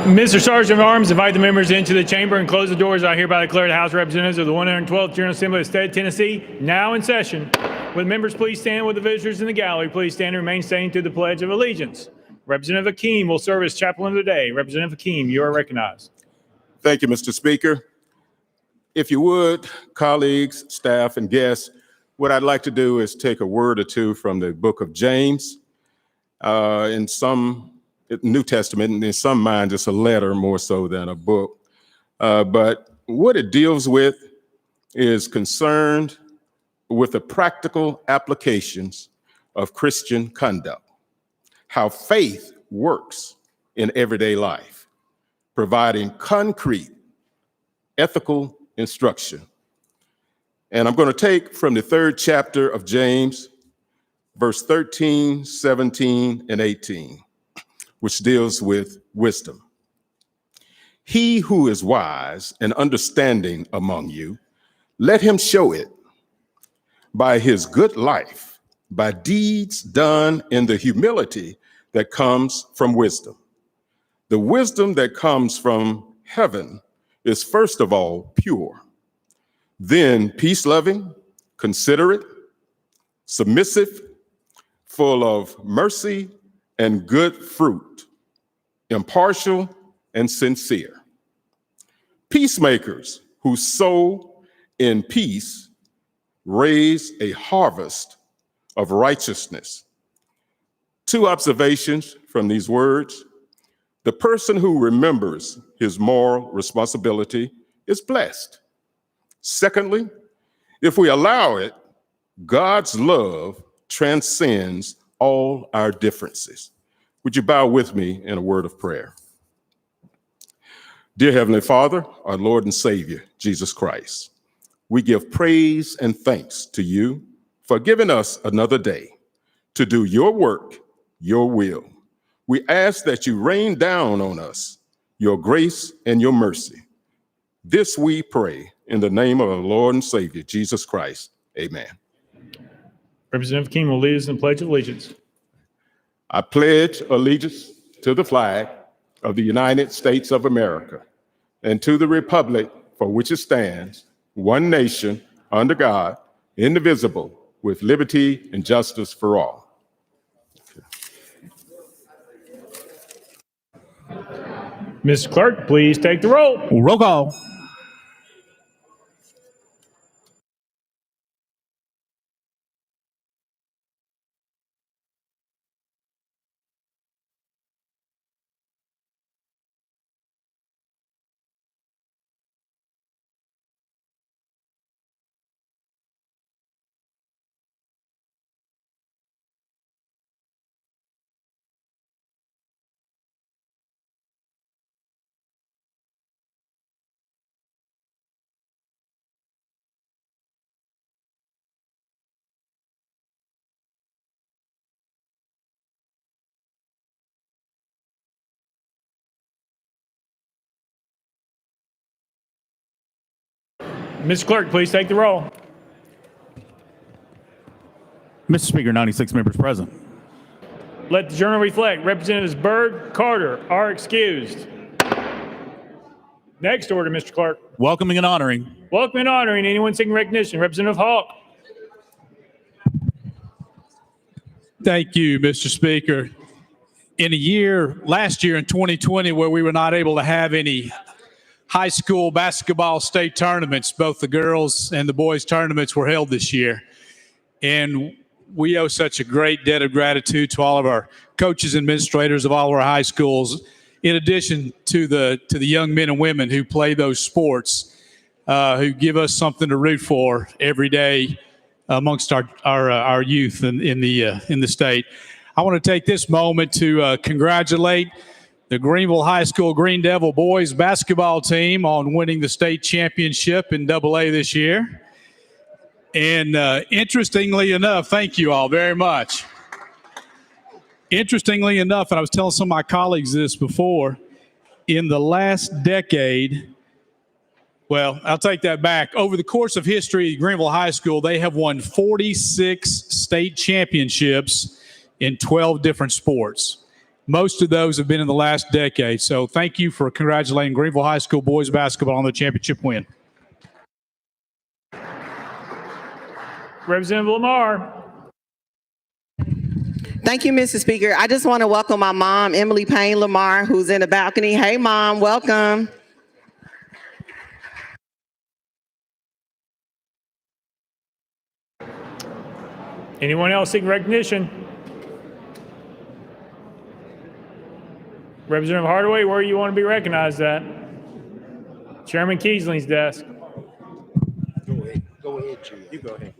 Mr. Sergeant of Arms, invite the members into the chamber and close the doors. I hereby declare the House of Representatives of the 112th General Assembly of the State of Tennessee now in session. Would members please stand with the visitors in the gallery? Please stand and remain standing to the Pledge of Allegiance. Representative Hakeem will serve as chaplain of the day. Representative Hakeem, you are recognized. Thank you, Mr. Speaker. If you would, colleagues, staff, and guests, what I'd like to do is take a word or two from the book of James. In some New Testament, and in some minds, it's a letter more so than a book. But what it deals with is concerned with the practical applications of Christian conduct, how faith works in everyday life, providing concrete ethical instruction. And I'm going to take from the 3rd chapter of James, verse 13, 17, and 18. Which deals with wisdom. He who is wise and understanding among you, let him show it by his good life, by deeds done in the humility that comes from wisdom. The wisdom that comes from heaven is first of all pure, then peace-loving, considerate, submissive, full of mercy and good fruit, impartial and sincere. Peacemakers who sow in peace raise a harvest of righteousness. 2 observations from these words. The person who remembers his moral responsibility is blessed. Secondly, if we allow it, God's love transcends all our differences. Would you bow with me in a word of prayer? Dear Heavenly Father, our Lord and Savior, Jesus Christ, we give praise and thanks to you for giving us another day to do your work, your will. We ask that you rain down on us your grace and your mercy. This we pray in the name of our Lord and Savior, Jesus Christ. Amen. Representative King will lead us in the Pledge of Allegiance. I pledge allegiance to the flag of the United States of America and to the republic for which it stands, one nation, under God, indivisible, with liberty and justice for all. Mr. Clerk, please take the roll. Roll call. Mr. Clerk, please take the roll. Mr. Speaker, 96 members present. Let the journal reflect. Representatives Byrd, Carter are excused. Next order, Mr. Clerk. Welcoming and honoring. Welcome and honoring anyone seeking recognition. Representative Hawk. Thank you, Mr. Speaker. In a year, last year in 2020, where we were not able to have any high school basketball state tournaments, both the girls and the boys tournaments were held this year. And we owe such a great debt of gratitude to all of our coaches and administrators of all of our high schools, in addition to the young men and women who play those sports, who give us something to root for every day amongst our youth in the state. I want to take this moment to congratulate the Greenville High School Green Devil boys basketball team on winning the state championship in AA this year. And interestingly enough, thank you all very much. Interestingly enough, and I was telling some of my colleagues this before, in the last decade, well, I'll take that back. Over the course of history, Greenville High School, they have won 46 state championships in 12 different sports. Most of those have been in the last decade. So thank you for congratulating Greenville High School boys basketball on the championship win. Representative Lamar. Thank you, Mr. Speaker. I just want to welcome my mom, Emily Payne Lamar, who's in the balcony. Hey, Mom, welcome. Anyone else seeking recognition? Representative Hardaway, where you want to be recognized at? Chairman Keesling's desk. Go ahead, Jim. You go ahead.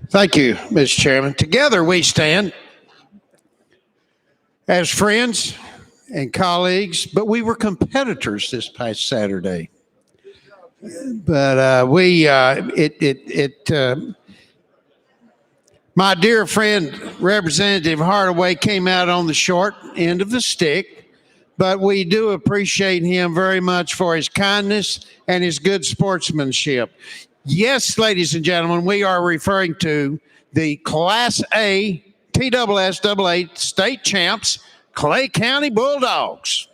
Thank you, Mr. Chairman. Together we stand as friends and colleagues, but we were competitors this past Saturday. But my dear friend, Representative Hardaway, came out on the short end of the stick, but we do appreciate him very much for his kindness and his good sportsmanship. Yes, ladies and gentlemen, we are referring to the Class A TSSAA state champs, Clay County Bulldogs.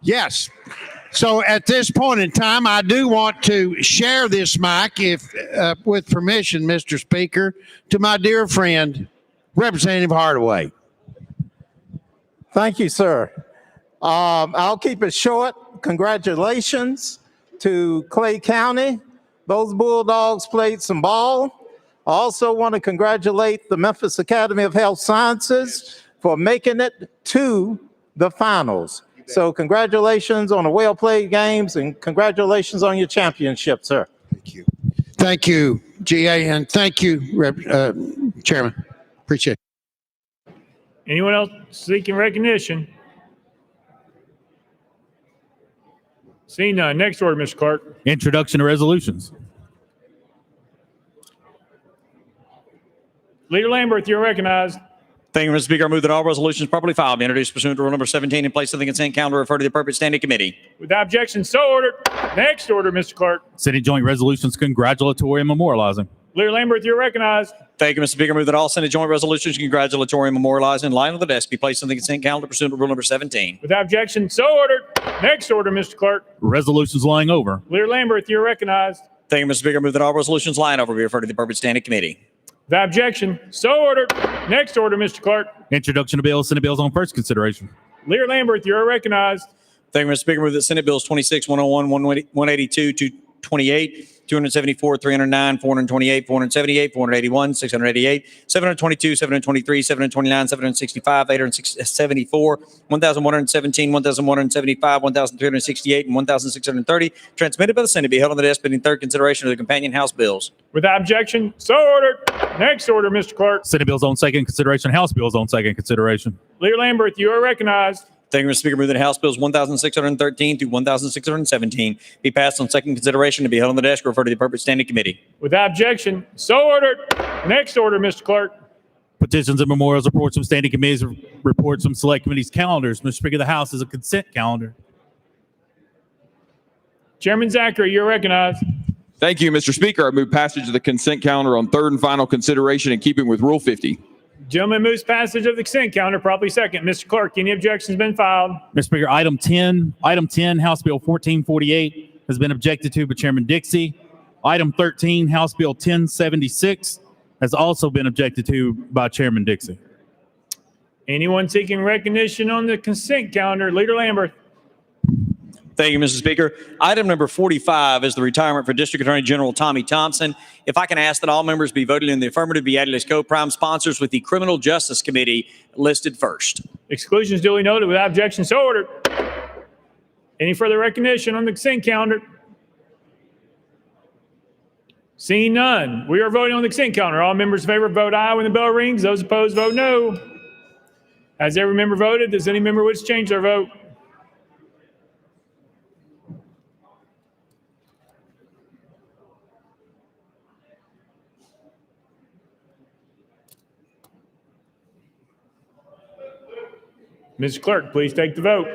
Yes. So at this point in time, I do want to share this mic, if with permission, Mr. Speaker, to my dear friend, Representative Hardaway. Thank you, sir. I'll keep it short. Congratulations to Clay County. Those Bulldogs played some ball. I also want to congratulate the Memphis Academy of Health Sciences for making it to the finals. So congratulations on the well-played games and congratulations on your championship, sir. Thank you. Thank you, GA, and thank you, Chairman. Appreciate it. Anyone else seeking recognition? Seeing none. Next order, Mr. Clark. Introduction to resolutions. Leader Lambert, you're recognized. Thank you, Mr. Speaker. I move that all resolutions properly filed be introduced pursuant to Rule number 17 in place of the consent calendar referred to the appropriate standing committee. Without objection, so ordered. Next order, Mr. Clark. Senate Joint Resolutions congratulatory and memorializing. Leader Lambert, you're recognized. Thank you, Mr. Speaker. I move that all Senate joint resolutions congratulatory and memorializing in line with the desk be placed on the consent calendar pursuant to Rule number 17. Without objection, so ordered. Next order, Mr. Clark. Resolutions lying over. Leader Lambert, you're recognized. Thank you, Mr. Speaker. I move that all resolutions lying over be referred to the appropriate standing committee. Without objection, so ordered. Next order, Mr. Clark. Introduction to bills, Senate bills on first consideration. Leader Lambert, you're recognized. Thank you, Mr. Speaker. I move that Senate bills 26, 101, 182, 228, 274, 309, 428, 478, 481, 688, 722, 723, 729, 765, 874, 1,117, 1,175, 1,368, and 1,630, transmitted by the Senate, be held on the desk pending third consideration of the companion House bills. Without objection, so ordered. Next order, Mr. Clark. Senate bills on second consideration, House bills on second consideration. Leader Lambert, you are recognized. Thank you, Mr. Speaker. I move that House bills 1,613 through 1,617 be passed on second consideration and be held on the desk referred to the appropriate standing committee. Without objection, so ordered. Next order, Mr. Clark. Petitions and memorials, reports from standing committees, reports from select committees, calendars. Mr. Speaker, the House is a consent calendar. Chairman Zachary, you're recognized. Thank you, Mr. Speaker. I move passage of the consent calendar on third and final consideration in keeping with Rule 50. Gentleman moves passage of the consent calendar, properly second. Mr. Clark, any objections been filed? Mr. Speaker, item 10, House Bill 1448 has been objected to by Chairman Dixie. Item 13, House Bill 1076 has also been objected to by Chairman Dixie. Anyone seeking recognition on the consent calendar? Leader Lambert. Thank you, Mr. Speaker. Item number 45 is the retirement for District Attorney General Tommy Thompson. If I can ask that all members be voted in the affirmative, be added as co-prime sponsors with the Criminal Justice Committee listed first. Exclusions duly noted. Without objection, so ordered. Any further recognition on the consent calendar? Seeing none, we are voting on the consent calendar. All members in favor vote aye when the bell rings. Those opposed vote no. Has every member voted? Does any member wish to change their vote? Mr. Clerk, please take the vote.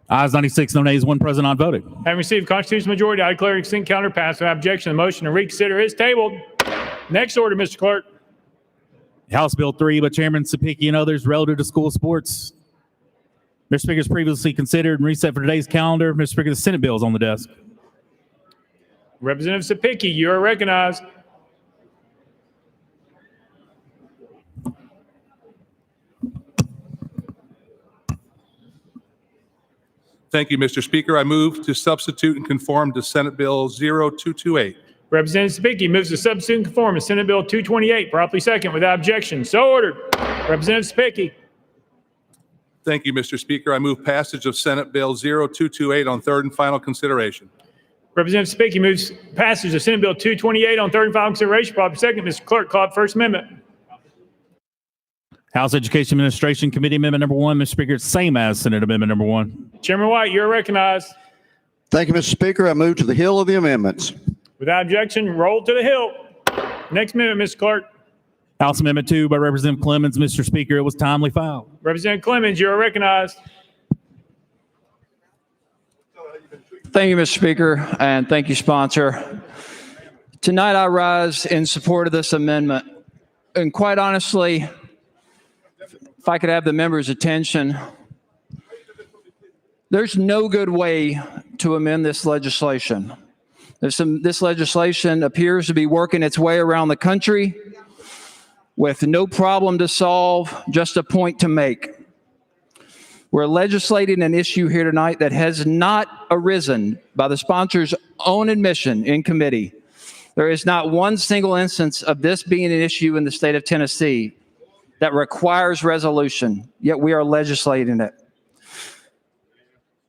Ayes 96, no nays, one present, not voting. Having received constitutional majority, I declare the consent calendar passed without objection. The motion to reconsider is tabled. Next order, Mr. Clerk. House Bill 3 by Chairman Sapicki and others relative to school sports. Mr. Speaker, is previously considered and reset for today's calendar. Mr. Speaker, the Senate bill is on the desk. Representative Sapicki, you are recognized. Thank you, Mr. Speaker. I move to substitute and conform to Senate Bill 0228. Representative Sapicki moves to substitute and conform to Senate Bill 228, properly second without objection. So ordered. Representative Sapicki. Thank you, Mr. Speaker. I move passage of Senate Bill 0228 on third and final consideration. Representative Sapicki moves passage of Senate Bill 228 on third and final consideration, properly second. Mr. Clerk, call up First Amendment. House Education Administration Committee Amendment number 1, Mr. Speaker, same as Senate Amendment number 1. Chairman White, you're recognized. Thank you, Mr. Speaker. I move to the hill of the amendments. Without objection, roll to the hill. Next amendment, Mr. Clerk. House Amendment 2 by Representative Clemens, Mr. Speaker, it was timely filed. Representative Clemens, you are recognized. Thank you, Mr. Speaker, and thank you, sponsor. Tonight, I rise in support of this amendment. And quite honestly, if I could have the members' attention, there's no good way to amend this legislation. This legislation appears to be working its way around the country with no problem to solve, just a point to make. We're legislating an issue here tonight that has not arisen by the sponsor's own admission in committee. There is not one single instance of this being an issue in the state of Tennessee that requires resolution, yet we are legislating it.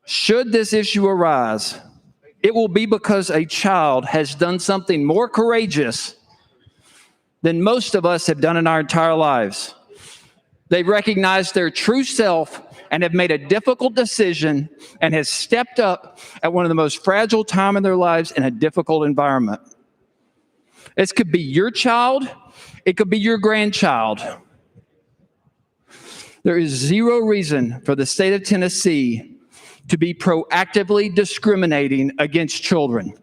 Should this issue arise, it will be because a child has done something more courageous than most of us have done in our entire lives. They've recognized their true self and have made a difficult decision and has stepped up at one of the most fragile times in their lives in a difficult environment. This could be your child. It could be your grandchild. There is zero reason for the state of Tennessee to be proactively discriminating against children.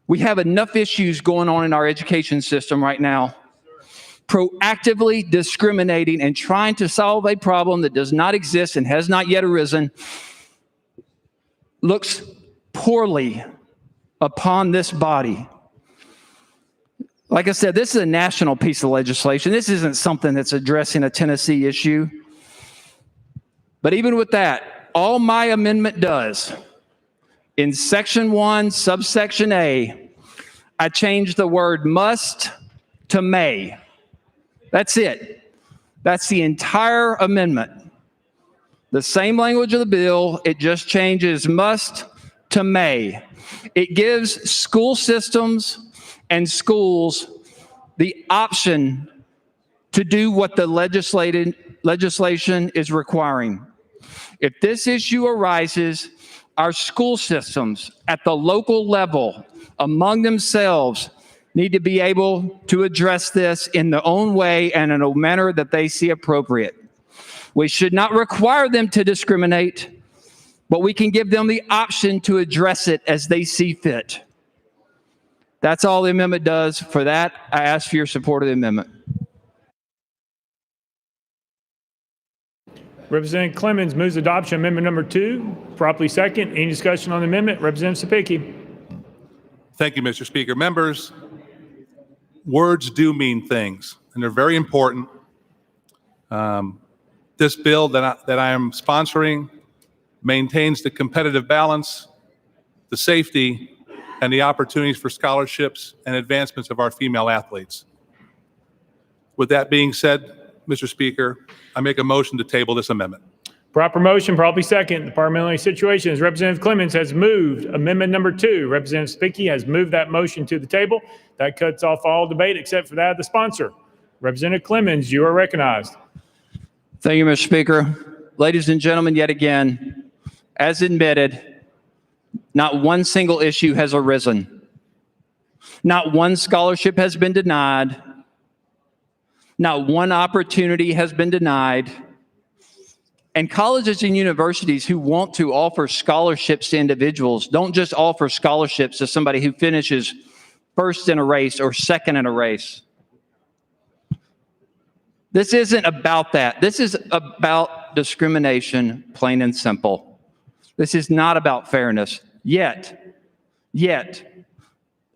We have enough issues going on in our education system right now. Proactively discriminating and trying to solve a problem that does not exist and has not yet arisen looks poorly upon this body. Like I said, this is a national piece of legislation. This isn't something that's addressing a Tennessee issue. But even with that, all my amendment does, in section 1, subsection A, I changed the word must to may. That's it. That's the entire amendment. The same language of the bill, it just changes must to may. It gives school systems and schools the option to do what the legislation is requiring. If this issue arises, our school systems at the local level among themselves need to be able to address this in their own way and in a manner that they see appropriate. We should not require them to discriminate, but we can give them the option to address it as they see fit. That's all the amendment does. For that, I ask for your support of the amendment. Representative Clemens moves adoption of amendment number 2, properly second. Any discussion on the amendment? Representative Sapicki. Thank you, Mr. Speaker. Members, words do mean things, and they're very important. This bill that I am sponsoring maintains the competitive balance, the safety, and the opportunities for scholarships and advancements of our female athletes. With that being said, Mr. Speaker, I make a motion to table this amendment. Proper motion, properly second. The parliamentary situation is Representative Clemens has moved amendment number 2. Representative Sapicki has moved that motion to the table. That cuts off all debate except for that of the sponsor. Representative Clemens, you are recognized. Thank you, Mr. Speaker. Ladies and gentlemen, yet again, as admitted, not one single issue has arisen. Not one scholarship has been denied. Not one opportunity has been denied. And colleges and universities who want to offer scholarships to individuals don't just offer scholarships to somebody who finishes first in a race or second in a race. This isn't about that. This is about discrimination, plain and simple. This is not about fairness. Yet,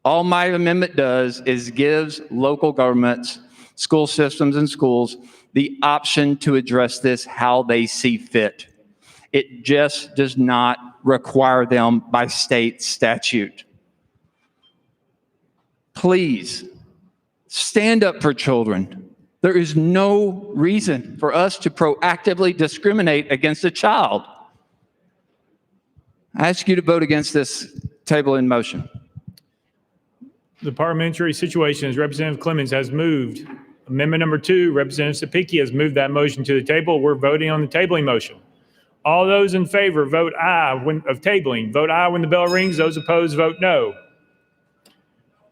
all my amendment does is gives local governments, school systems and schools the option to address this how they see fit. It just does not require them by state statute. Please stand up for children. There is no reason for us to proactively discriminate against a child. I ask you to vote against this table in motion. The parliamentary situation is Representative Clemens has moved. Amendment number 2, Representative Sapiki has moved that motion to the table. We're voting on the tabling motion. All those in favor vote aye of tabling. Vote aye when the bell rings. Those opposed vote no.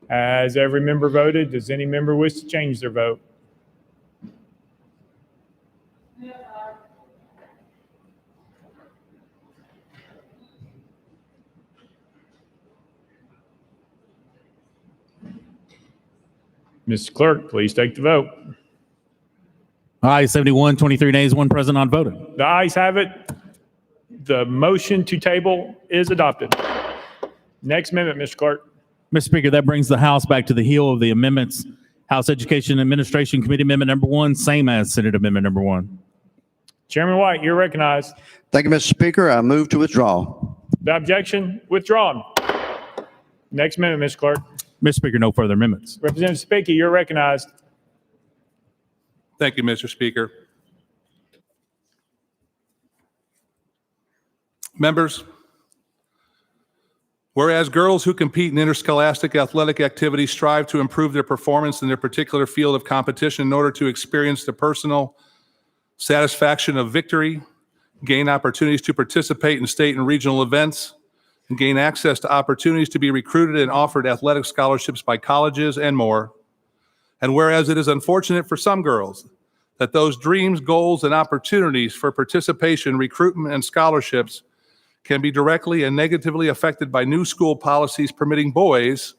Has every member voted? Does any member wish to change their vote? Mr. Clerk, please take the vote. Aye, 71, 23 nays, 1 present, not voting. The ayes have it. The motion to table is adopted. Next amendment, Mr. Clerk. Mr. Speaker, that brings the House back to the heel of the amendments. House Education and Administration Committee Amendment number 1, same as Senate Amendment number 1. Chairman White, you're recognized. Thank you, Mr. Speaker. I move to withdraw. The objection withdrawn. Next amendment, Mr. Clerk. Mr. Speaker, no further amendments. Representative Spicki, you're recognized. Thank you, Mr. Speaker. Members, whereas girls who compete in interscholastic athletic activities strive to improve their performance in their particular field of competition in order to experience the personal satisfaction of victory, gain opportunities to participate in state and regional events, and gain access to opportunities to be recruited and offered athletic scholarships by colleges and more. And whereas it is unfortunate for some girls that those dreams, goals, and opportunities for participation, recruitment, and scholarships can be directly and negatively affected by new school policies permitting boys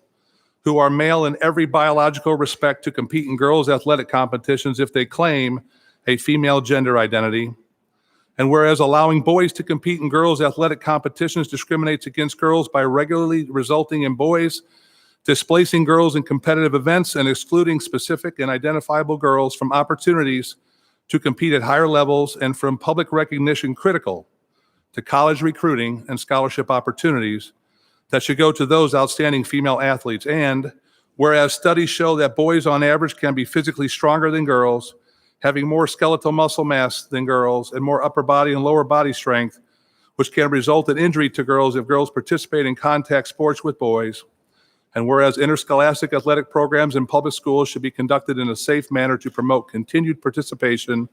who are male in every biological respect to compete in girls' athletic competitions if they claim a female gender identity. And whereas allowing boys to compete in girls' athletic competitions discriminates against girls by regularly resulting in boys displacing girls in competitive events and excluding specific and identifiable girls from opportunities to compete at higher levels and from public recognition critical to college recruiting and scholarship opportunities that should go to those outstanding female athletes. And whereas studies show that boys on average can be physically stronger than girls, having more skeletal muscle mass than girls, and more upper body and lower body strength, which can result in injury to girls if girls participate in contact sports with boys. And whereas interscholastic athletic programs in public schools should be conducted in a safe manner to promote continued participation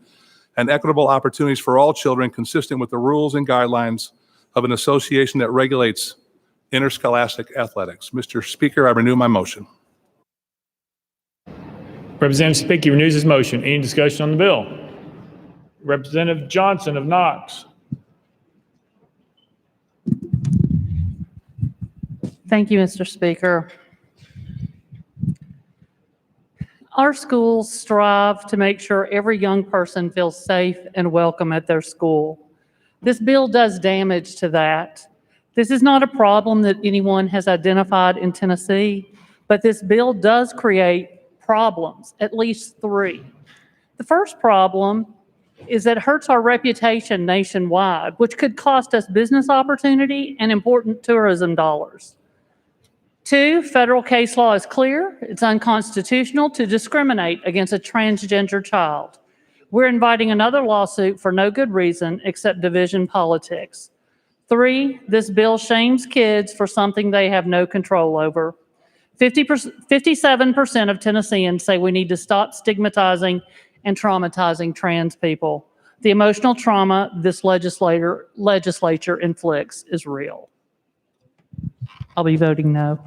and equitable opportunities for all children consistent with the rules and guidelines of an association that regulates interscholastic athletics. Mr. Speaker, I renew my motion. Representative Spicki renews his motion. Any discussion on the bill? Representative Johnson of Knox. Thank you, Mr. Speaker. Our schools strive to make sure every young person feels safe and welcome at their school. This bill does damage to that. This is not a problem that anyone has identified in Tennessee, but this bill does create problems, at least 3. The first problem is that it hurts our reputation nationwide, which could cost us business opportunity and important tourism dollars. 2, federal case law is clear. It's unconstitutional to discriminate against a transgender child. We're inviting another lawsuit for no good reason except division politics. 3, this bill shames kids for something they have no control over. 57% of Tennesseans say we need to stop stigmatizing and traumatizing trans people. The emotional trauma this legislature inflicts is real. I'll be voting no.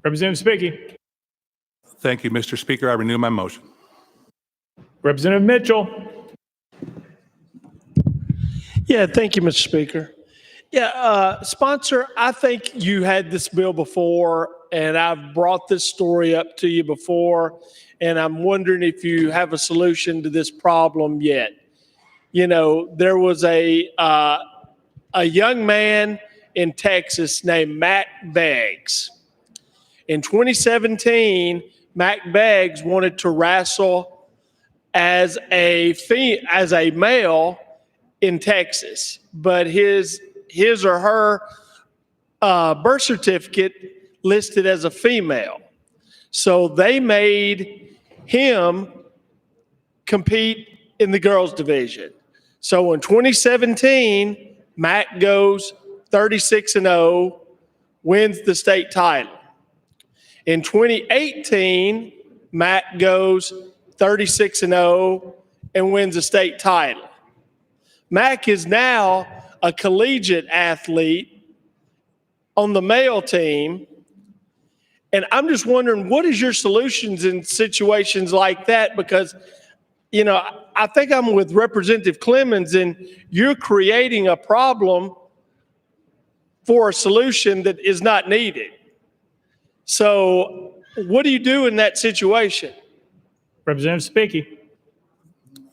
Representative Spicki. Thank you, Mr. Speaker. I renew my motion. Representative Mitchell. Yeah, thank you, Mr. Speaker. Yeah, sponsor, I think you had this bill before and I've brought this story up to you before, and I'm wondering if you have a solution to this problem yet. You know, there was a young man in Texas named Mac Beggs. In 2017, Mac Beggs wanted to wrestle as a male in Texas, but his or her birth certificate listed as a female. So they made him compete in the girls division. So in 2017, Mac goes 36-0, wins the state title. In 2018, Mac goes 36-0 and wins a state title. Mac is now a collegiate athlete on the male team. And I'm just wondering, what is your solutions in situations like that? Because, you know, I think I'm with Representative Clemens, and you're creating a problem for a solution that is not needed. So what do you do in that situation? Representative Spicky.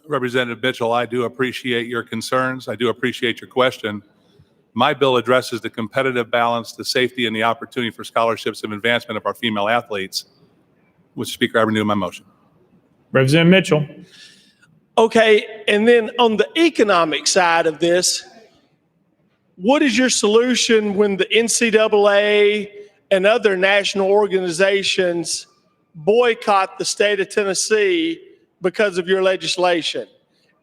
Representative Mitchell, I do appreciate your concerns. I do appreciate your question. My bill addresses the competitive balance, the safety, and the opportunity for scholarships and advancement of our female athletes. Mr. Speaker, I renew my motion. Representative Mitchell. Okay, and then on the economic side of this, what is your solution when the NCAA and other national organizations boycott the state of Tennessee because of your legislation?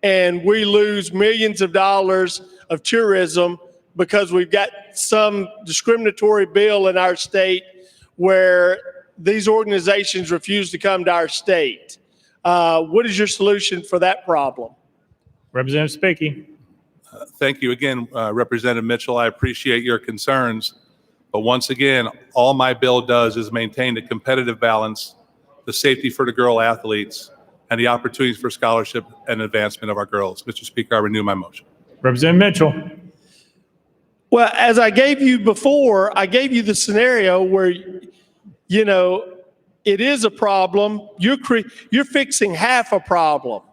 And we lose millions of dollars of tourism because we've got some discriminatory bill in our state where these organizations refuse to come to our state. What is your solution for that problem? Representative Spicky. Thank you again, Representative Mitchell. I appreciate your concerns. But once again, all my bill does is maintain the competitive balance, the safety for the girl athletes, and the opportunities for scholarship and advancement of our girls. Mr. Speaker, I renew my motion. Representative Mitchell. Well, as I gave you before, I gave you the scenario where, you know, it is a problem. You're fixing half a problem.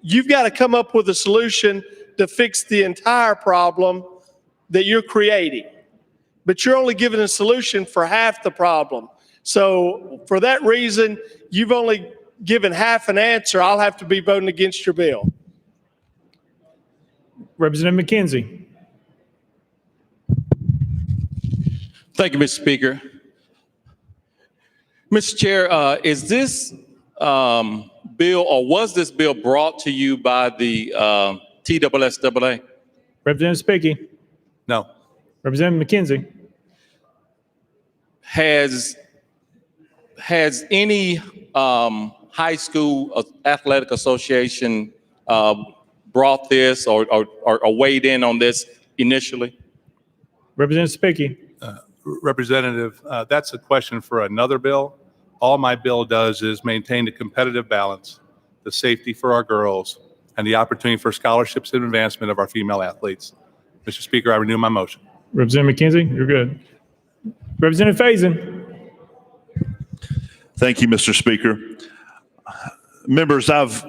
You've got to come up with a solution to fix the entire problem that you're creating. But you're only giving a solution for half the problem. So for that reason, you've only given half an answer. I'll have to be voting against your bill. Representative McKenzie. Thank you, Mr. Speaker. Mr. Chair, is this bill, or was this bill brought to you by the TSSAA? Representative Spicky. No. Representative McKenzie. Has any high school athletic association brought this or weighed in on this initially? Representative Spicky. Representative, that's a question for another bill. All my bill does is maintain the competitive balance, the safety for our girls, and the opportunity for scholarships and advancement of our female athletes. Mr. Speaker, I renew my motion. Representative McKenzie, you're good. Representative Faison. Thank you, Mr. Speaker. Members, I've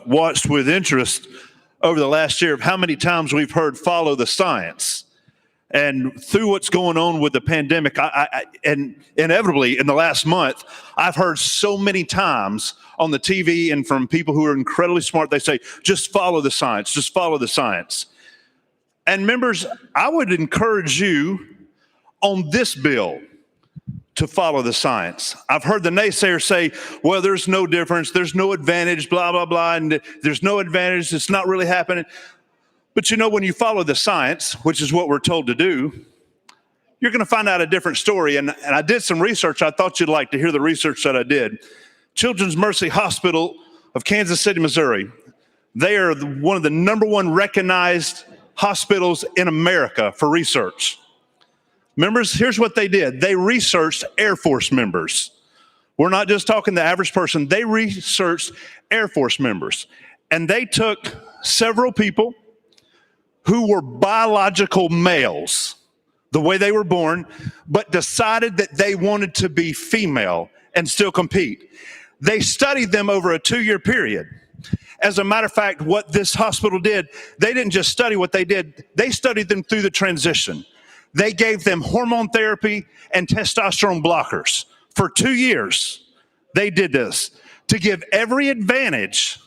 watched with interest over the last year of how many times we've heard follow the science. And through what's going on with the pandemic, and inevitably in the last month, I've heard so many times on the TV and from people who are incredibly smart, they say, just follow the science, just follow the science. And members, I would encourage you on this bill to follow the science. I've heard the naysayers say, well, there's no difference, there's no advantage, blah, blah, blah, and there's no advantage, it's not really happening. But you know, when you follow the science, which is what we're told to do, you're going to find out a different story. And I did some research. I thought you'd like to hear the research that I did. Children's Mercy Hospital of Kansas City, Missouri. They are one of the #1 recognized hospitals in America for research. Members, here's what they did. They researched Air Force members. We're not just talking the average person. They researched Air Force members. And they took several people who were biological males, the way they were born, but decided that they wanted to be female and still compete. They studied them over a 2-year period. As a matter of fact, what this hospital did, they didn't just study what they did, they studied them through the transition. They gave them hormone therapy and testosterone blockers. For 2 years, they did this to give every advantage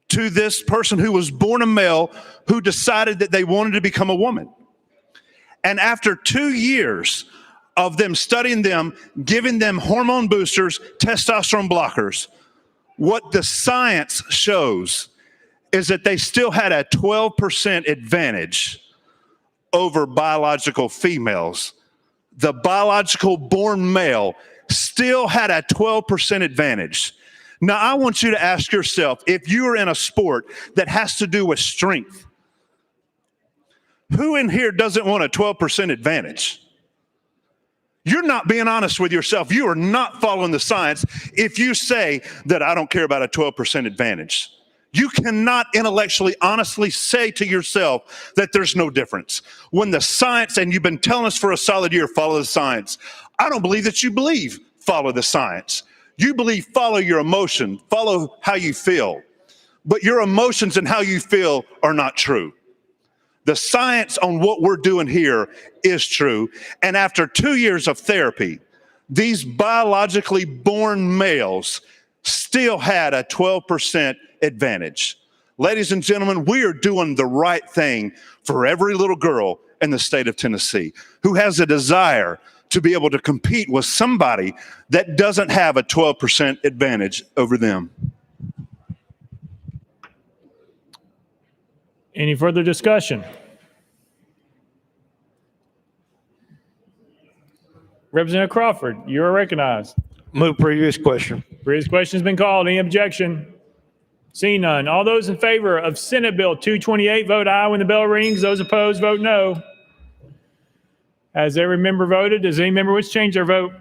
to this person who was born a male who decided that they wanted to become a woman. And after 2 years of them studying them, giving them hormone boosters, testosterone blockers, what the science shows is that they still had a 12% advantage over biological females. The biological born male still had a 12% advantage. Now, I want you to ask yourself, if you are in a sport that has to do with strength, who in here doesn't want a 12% advantage? You're not being honest with yourself. You are not following the science if you say that I don't care about a 12% advantage. You cannot intellectually, honestly say to yourself that there's no difference. When the science, and you've been telling us for a solid year, follow the science. I don't believe that you believe follow the science. You believe follow your emotion, follow how you feel. But your emotions and how you feel are not true. The science on what we're doing here is true. And after 2 years of therapy, these biologically born males still had a 12% advantage. Ladies and gentlemen, we are doing the right thing for every little girl in the state of Tennessee who has a desire to be able to compete with somebody that doesn't have a 12% advantage over them. Any further discussion? Representative Crawford, you are recognized. Move previous question. Previous question has been called. Any objection? Seeing none. All those in favor of Senate Bill 228, vote aye when the bell rings. Those opposed, vote no. Has every member voted? Does any member wish to change their vote?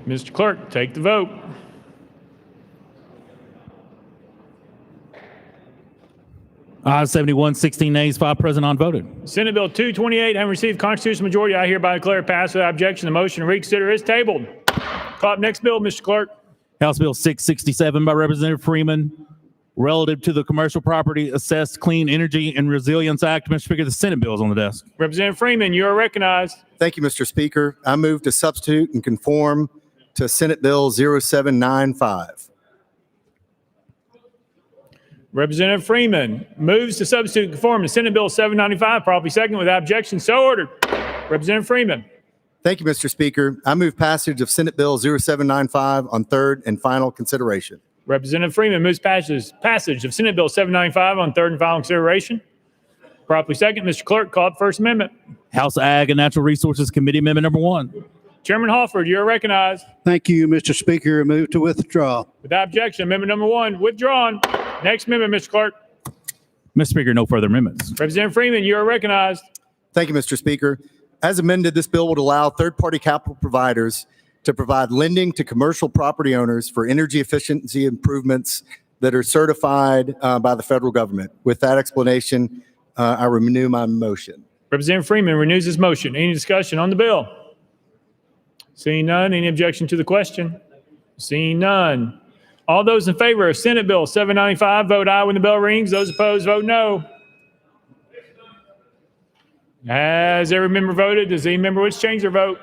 Mr. Clerk, take the vote. Ayes 71, 16 nays, 5 present, unvoted. Senate Bill 228, having received constitutional majority, I hereby declare it passed without objection. The motion to reconsider is tabled. Call up next bill, Mr. Clerk. House Bill 667 by Representative Freeman, relative to the Commercial Property Assessed Clean Energy and Resilience Act. Mr. Speaker, the Senate bill is on the desk. Representative Freeman, you are recognized. Thank you, Mr. Speaker. I move to substitute and conform to Senate Bill 0795. Representative Freeman moves to substitute and conform to Senate Bill 795, properly second without objection. So ordered. Representative Freeman. Thank you, Mr. Speaker. I move passage of Senate Bill 0795 on third and final consideration. Representative Freeman moves passage of Senate Bill 795 on third and final consideration. Properly second. Mr. Clerk, call up First Amendment. House Ag and Natural Resources Committee Amendment number 1. Chairman Hallford, you're recognized. Thank you, Mr. Speaker. I move to withdraw. Without objection, amendment number 1 withdrawn. Next amendment, Mr. Clerk. Mr. Speaker, no further amendments. Representative Freeman, you are recognized. Thank you, Mr. Speaker. As amended, this bill would allow third-party capital providers to provide lending to commercial property owners for energy efficiency improvements that are certified by the federal government. With that explanation, I renew my motion. Representative Freeman renews his motion. Any discussion on the bill? Seeing none, any objection to the question? Seeing none. All those in favor of Senate Bill 795, vote aye when the bell rings. Those opposed, vote no. Has every member voted? Does any member wish to change their vote?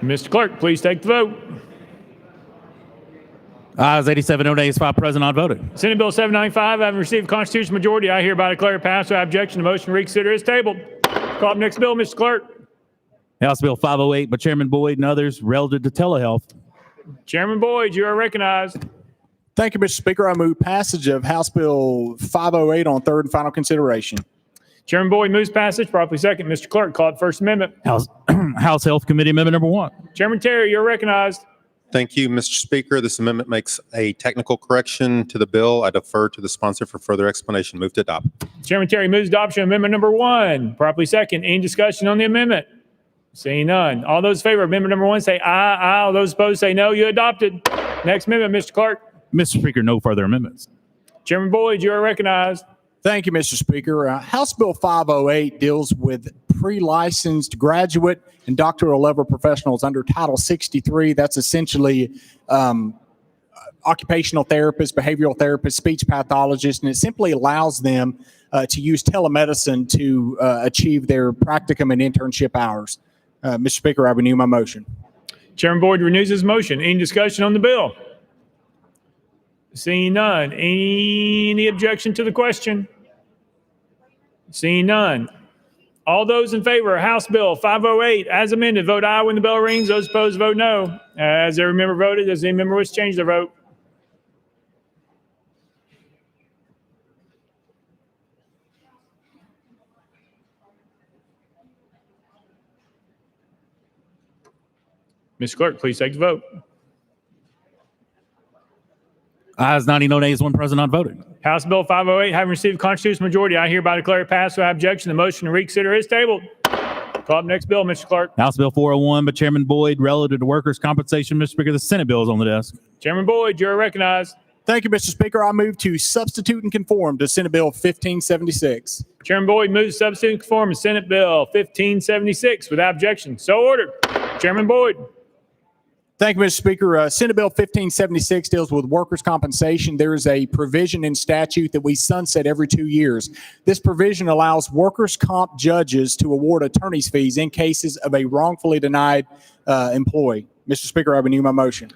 Mr. Clerk, please take the vote. Ayes 87, no nays, 5 present, unvoted. Senate Bill 795, having received constitutional majority, I hereby declare it passed without objection. The motion to reconsider is tabled. Call up next bill, Mr. Clerk. House Bill 508 by Chairman Boyd and others relative to telehealth. Chairman Boyd, you are recognized. Thank you, Mr. Speaker. I move passage of House Bill 508 on third and final consideration. Chairman Boyd moves passage, properly second. Mr. Clerk, call it First Amendment. House Health Committee Amendment number 1. Chairman Terry, you're recognized. Thank you, Mr. Speaker. This amendment makes a technical correction to the bill. I defer to the sponsor for further explanation. Move to adopt. Chairman Terry moves adoption of amendment number 1, properly second. Any discussion on the amendment? Seeing none. All those in favor of amendment number 1 say aye. Aye. All those opposed say no. You adopted. Next amendment, Mr. Clerk. Mr. Speaker, no further amendments. Chairman Boyd, you are recognized. Thank you, Mr. Speaker. House Bill 508 deals with pre-licensed graduate and doctoral level professionals under Title 63. That's essentially occupational therapists, behavioral therapists, speech pathologists, and it simply allows them to use telemedicine to achieve their practicum and internship hours. Mr. Speaker, I renew my motion. Chairman Boyd renews his motion. Any discussion on the bill? Seeing none. Any objection to the question? Seeing none. All those in favor of House Bill 508 as amended, vote aye when the bell rings. Those opposed, vote no. As every member voted, does any member wish to change their vote? Mr. Clerk, please take the vote. Ayes 90, no nays, 1 present, not voting. House Bill 508, having received constitutional majority, I hereby declare it passed without objection. The motion to reconsider is tabled. Call up next bill, Mr. Clerk. House Bill 401 by Chairman Boyd relative to workers' compensation. Mr. Speaker, the Senate bill is on the desk. Chairman Boyd, you're recognized. Thank you, Mr. Speaker. I move to substitute and conform to Senate Bill 1576. Chairman Boyd moves to substitute and conform to Senate Bill 1576 without objection. So ordered. Chairman Boyd. Thank you, Mr. Speaker. Senate Bill 1576 deals with workers' compensation. There is a provision in statute that we sunset every 2 years. This provision allows workers' comp judges to award attorney's fees in cases of a wrongfully denied employee. Mr. Speaker, I renew my motion.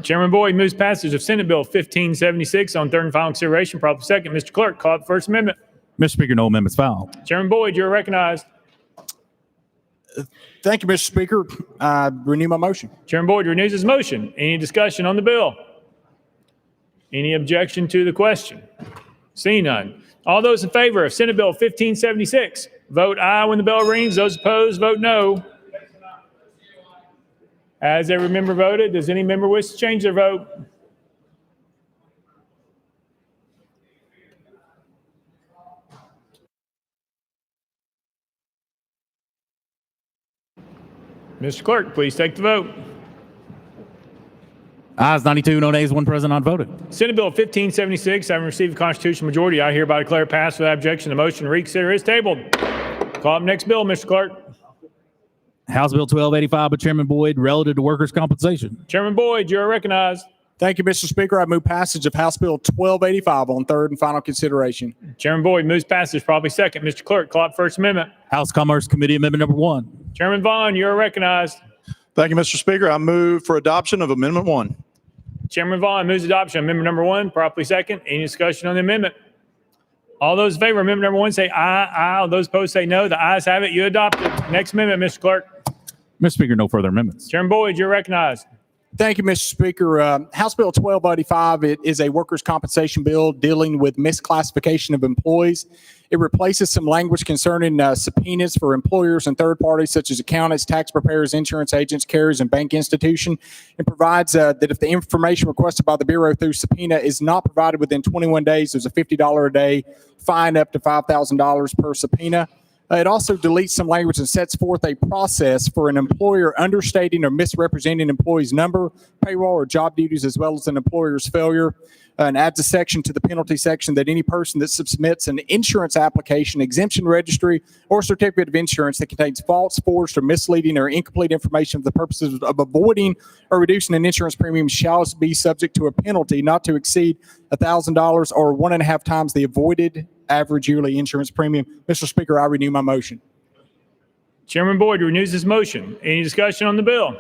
Chairman Boyd moves passage of Senate Bill 1576 on third and final consideration. Properly second. Mr. Clerk, call up the First Amendment. Mr. Speaker, no amendments filed. Chairman Boyd, you're recognized. Thank you, Mr. Speaker. I renew my motion. Chairman Boyd renews his motion. Any discussion on the bill? Any objection to the question? Seeing none. All those in favor of Senate Bill 1576, vote aye when the bell rings. Those opposed, vote no. As every member voted, does any member wish to change their vote? Mr. Clerk, please take the vote. Ayes 92, no nays, 1 present, not voting. Senate Bill 1576, having received a constitutional majority, I hereby declare it passed without objection. The motion to reconsider is tabled. Call up next bill, Mr. Clerk. House Bill 1285 by Chairman Boyd relative to workers' compensation. Chairman Boyd, you are recognized. Thank you, Mr. Speaker. I move passage of House Bill 1285 on third and final consideration. Chairman Boyd moves passage, probably second. Mr. Clerk, call up First Amendment. House Commerce Committee Amendment number 1. Chairman Vaughn, you are recognized. Thank you, Mr. Speaker. I move for adoption of Amendment 1. Chairman Vaughn moves adoption of amendment number 1, properly second. Any discussion on the amendment? All those in favor of amendment number 1 say aye. Aye. All those opposed say no. The ayes have it. You adopted. Next amendment, Mr. Clerk. Mr. Speaker, no further amendments. Chairman Boyd, you're recognized. Thank you, Mr. Speaker. House Bill 1285, it is a workers' compensation bill dealing with misclassification of employees. It replaces some language concerning subpoenas for employers and third parties such as accountants, tax preparers, insurance agents, carriers, and bank institution, and provides that if the information requested by the Bureau through subpoena is not provided within 21 days, there's a $50 a day fine up to $5,000 per subpoena. It also deletes some language and sets forth a process for an employer understating or misrepresenting an employee's number, payroll, or job duties, as well as an employer's failure, and adds a section to the penalty section that any person that submits an insurance application, exemption registry, or certificate of insurance that contains false, forged, or misleading or incomplete information for the purposes of avoiding or reducing an insurance premium shall be subject to a penalty not to exceed $1,000 or 1.5 times the avoided average yearly insurance premium. Mr. Speaker, I renew my motion. Chairman Boyd renews his motion. Any discussion on the bill?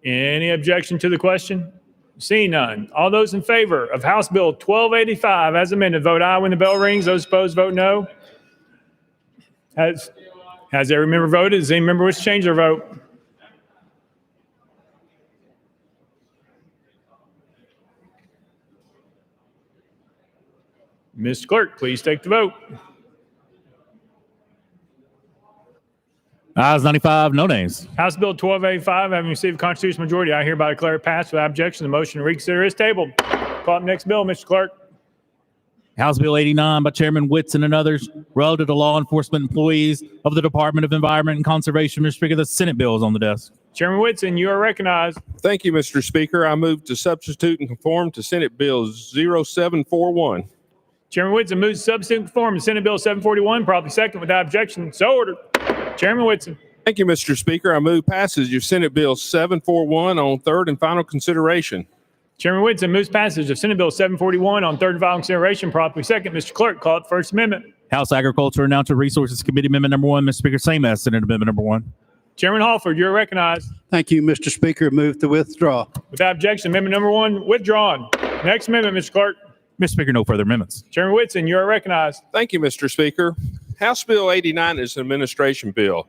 Any objection to the question? Seeing none. All those in favor of House Bill 1285 as amended, vote aye when the bell rings. Those opposed, vote no. Has every member voted? Does any member wish to change their vote? Mr. Clerk, please take the vote. Ayes 95, no nays. House Bill 1285, having received a constitutional majority, I hereby declare it passed without objection. The motion to reconsider is tabled. Call up next bill, Mr. Clerk. House Bill 89 by Chairman Whitson and others relative to law enforcement employees of the Department of Environment and Conservation. Mr. Speaker, the Senate bill is on the desk. Chairman Whitson, you are recognized. Thank you, Mr. Speaker. I move to substitute and conform to Senate Bill 0741. Chairman Whitson moves to substitute and conform to Senate Bill 741, properly second without objection. So ordered. Chairman Whitson. Thank you, Mr. Speaker. I move passage of Senate Bill 741 on third and final consideration. Chairman Whitson moves passage of Senate Bill 741 on third and final consideration, properly second. Mr. Clerk, call it First Amendment. House Agriculture and Natural Resources Committee Amendment number 1. Mr. Speaker, same as Senate Amendment number 1. Chairman Halford, you're recognized. Thank you, Mr. Speaker. Move to withdraw. Without objection, Amendment number 1 withdrawn. Next amendment, Mr. Clerk. Mr. Speaker, no further amendments. Chairman Whitson, you are recognized. Thank you, Mr. Speaker. House Bill 89 is an administration bill.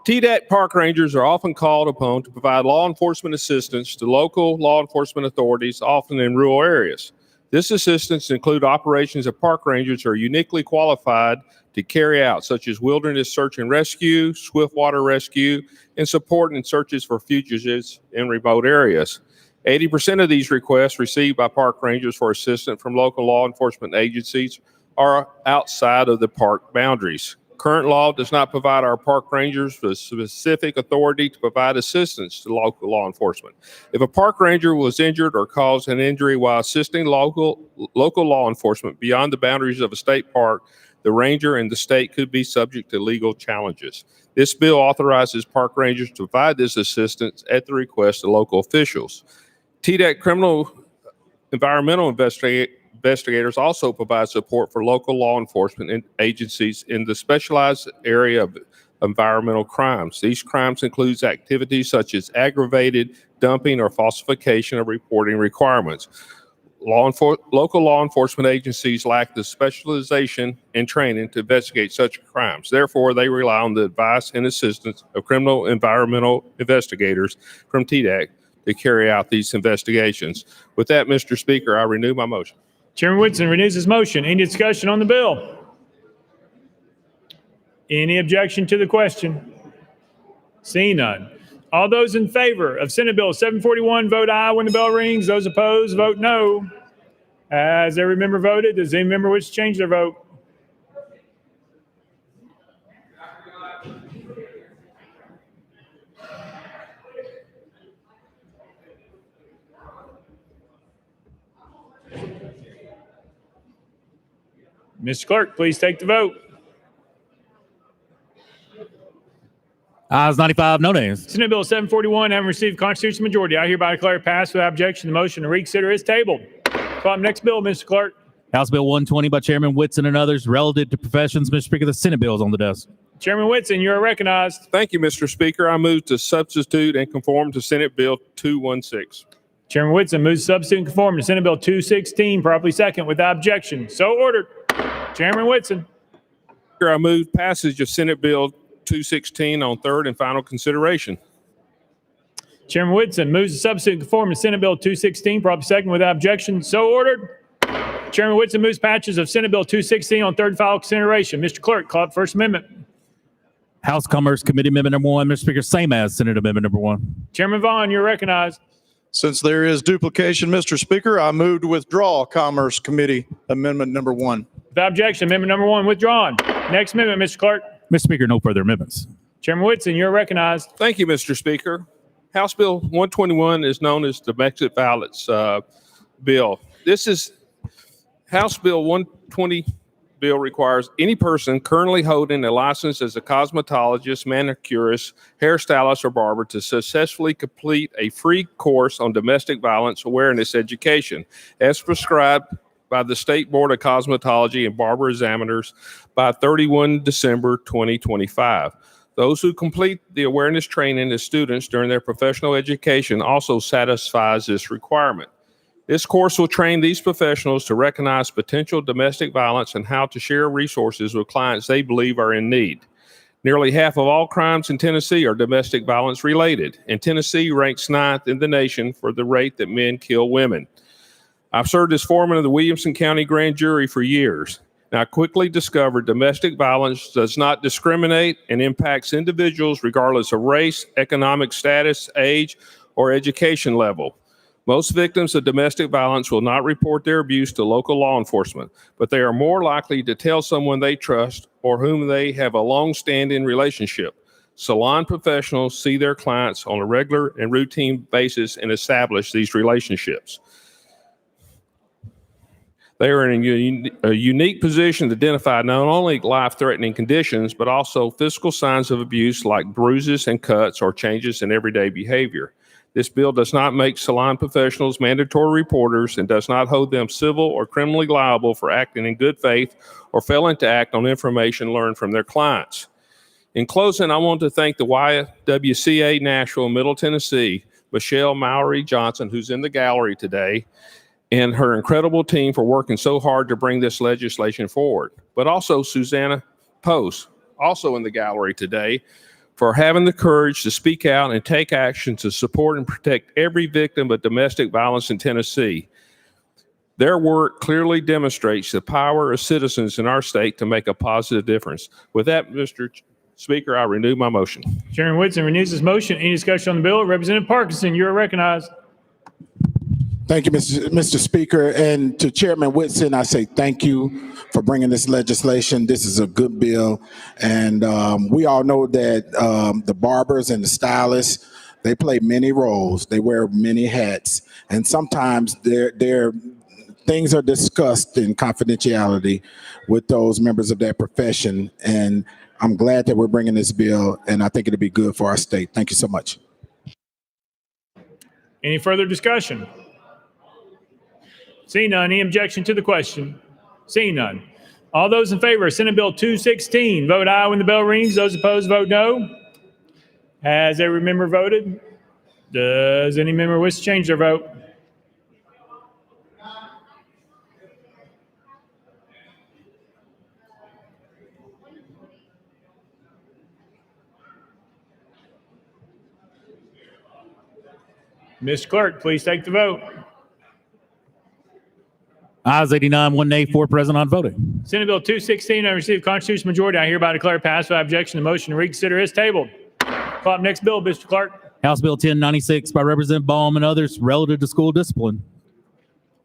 TDAC park rangers are often called upon to provide law enforcement assistance to local law enforcement authorities, often in rural areas. This assistance includes operations that park rangers are uniquely qualified to carry out, such as wilderness search and rescue, swift water rescue, and support in searches for fugitives in remote areas. 80% of these requests received by park rangers for assistance from local law enforcement agencies are outside of the park boundaries. Current law does not provide our park rangers with specific authority to provide assistance to local law enforcement. If a park ranger was injured or caused an injury while assisting local law enforcement beyond the boundaries of a state park, the ranger and the state could be subject to legal challenges. This bill authorizes park rangers to provide this assistance at the request of local officials. TDAC criminal environmental investigators also provide support for local law enforcement agencies in the specialized area of environmental crimes. These crimes include activities such as aggravated dumping or falsification of reporting requirements. Local law enforcement agencies lack the specialization and training to investigate such crimes. Therefore, they rely on the advice and assistance of criminal environmental investigators from TDAC to carry out these investigations. With that, Mr. Speaker, I renew my motion. Chairman Whitson renews his motion. Any discussion on the bill? Any objection to the question? Seeing none. All those in favor of Senate Bill 741, vote aye when the bell rings. Those opposed, vote no. Has every member voted? Does any member wish to change their vote? Mr. Clerk, please take the vote. Ayes 95, no nays. Senate Bill 741, having received constitutional majority, I hereby declare it passed without objection. The motion to reconsider is tabled. Call up next bill, Mr. Clerk. House Bill 120 by Chairman Whitson and others relative to professions. Mr. Speaker, the Senate bill is on the desk. Chairman Whitson, you are recognized. Thank you, Mr. Speaker. I move to substitute and conform to Senate Bill 216. Chairman Whitson moves to substitute and conform to Senate Bill 216, properly second without objection. So ordered. Chairman Whitson. I move passage of Senate Bill 216 on third and final consideration. Chairman Whitson moves to substitute and conform to Senate Bill 216, properly second without objection. So ordered. Chairman Whitson moves patches of Senate Bill 216 on third and final consideration. Mr. Clerk, call up First Amendment. House Commerce Committee Amendment number 1. Mr. Speaker, same as Senate Amendment number 1. Chairman Vaughn, you're recognized. Since there is duplication, Mr. Speaker, I move to withdraw Commerce Committee Amendment number 1. Without objection, Amendment number 1 withdrawn. Next amendment, Mr. Clerk. Mr. Speaker, no further amendments. Chairman Whitson, you're recognized. Thank you, Mr. Speaker. House Bill 121 is known as the domestic violence bill. This is House Bill 120 bill requires any person currently holding a license as a cosmetologist, manicurist, hairstylist, or barber to successfully complete a free course on domestic violence awareness education as prescribed by the State Board of Cosmetology and Barber Examiners by 31 December 2025. Those who complete the awareness training as students during their professional education also satisfies this requirement. This course will train these professionals to recognize potential domestic violence and how to share resources with clients they believe are in need. Nearly half of all crimes in Tennessee are domestic violence related, and Tennessee ranks 9th in the nation for the rate that men kill women. I've served as foreman of the Williamson County Grand Jury for years. and I quickly discovered domestic violence does not discriminate and impacts individuals regardless of race, economic status, age, or education level. Most victims of domestic violence will not report their abuse to local law enforcement, but they are more likely to tell someone they trust or whom they have a long-standing relationship. Salon professionals see their clients on a regular and routine basis and establish these relationships. They are in a unique position to identify not only life-threatening conditions, but also physical signs of abuse like bruises and cuts or changes in everyday behavior. This bill does not make salon professionals mandatory reporters and does not hold them civil or criminally liable for acting in good faith or failing to act on information learned from their clients. In closing, I want to thank the YWCA Nashville, Middle Tennessee, Michelle Mowry Johnson, who's in the gallery today, and her incredible team for working so hard to bring this legislation forward. But also Susanna Post, also in the gallery today, for having the courage to speak out and take action to support and protect every victim of domestic violence in Tennessee. Their work clearly demonstrates the power of citizens in our state to make a positive difference. With that, Mr. Speaker, I renew my motion. Chairman Whitson renews his motion. Any discussion on the bill? Representative Parkinson, you are recognized. Thank you, Mr. Speaker. And to Chairman Whitson, I say thank you for bringing this legislation. This is a good bill. And we all know that the barbers and the stylists, they play many roles. They wear many hats. And sometimes their things are discussed in confidentiality with those members of that profession. And I'm glad that we're bringing this bill, and I think it'll be good for our state. Thank you so much. Any further discussion? Seeing none, any objection to the question? Seeing none. All those in favor of Senate Bill 216, vote aye when the bell rings. Those opposed, vote no. Has every member voted? Does any member wish to change their vote? Mr. Clerk, please take the vote. Ayes 89, 1 nay, 4 present, not voting. Senate Bill 216, I received constitutional majority. I hereby declare passed without objection. The motion to reconsider is tabled. Call up next bill, Mr. Clerk. House Bill 1096 by Representative Baum and others relative to school discipline.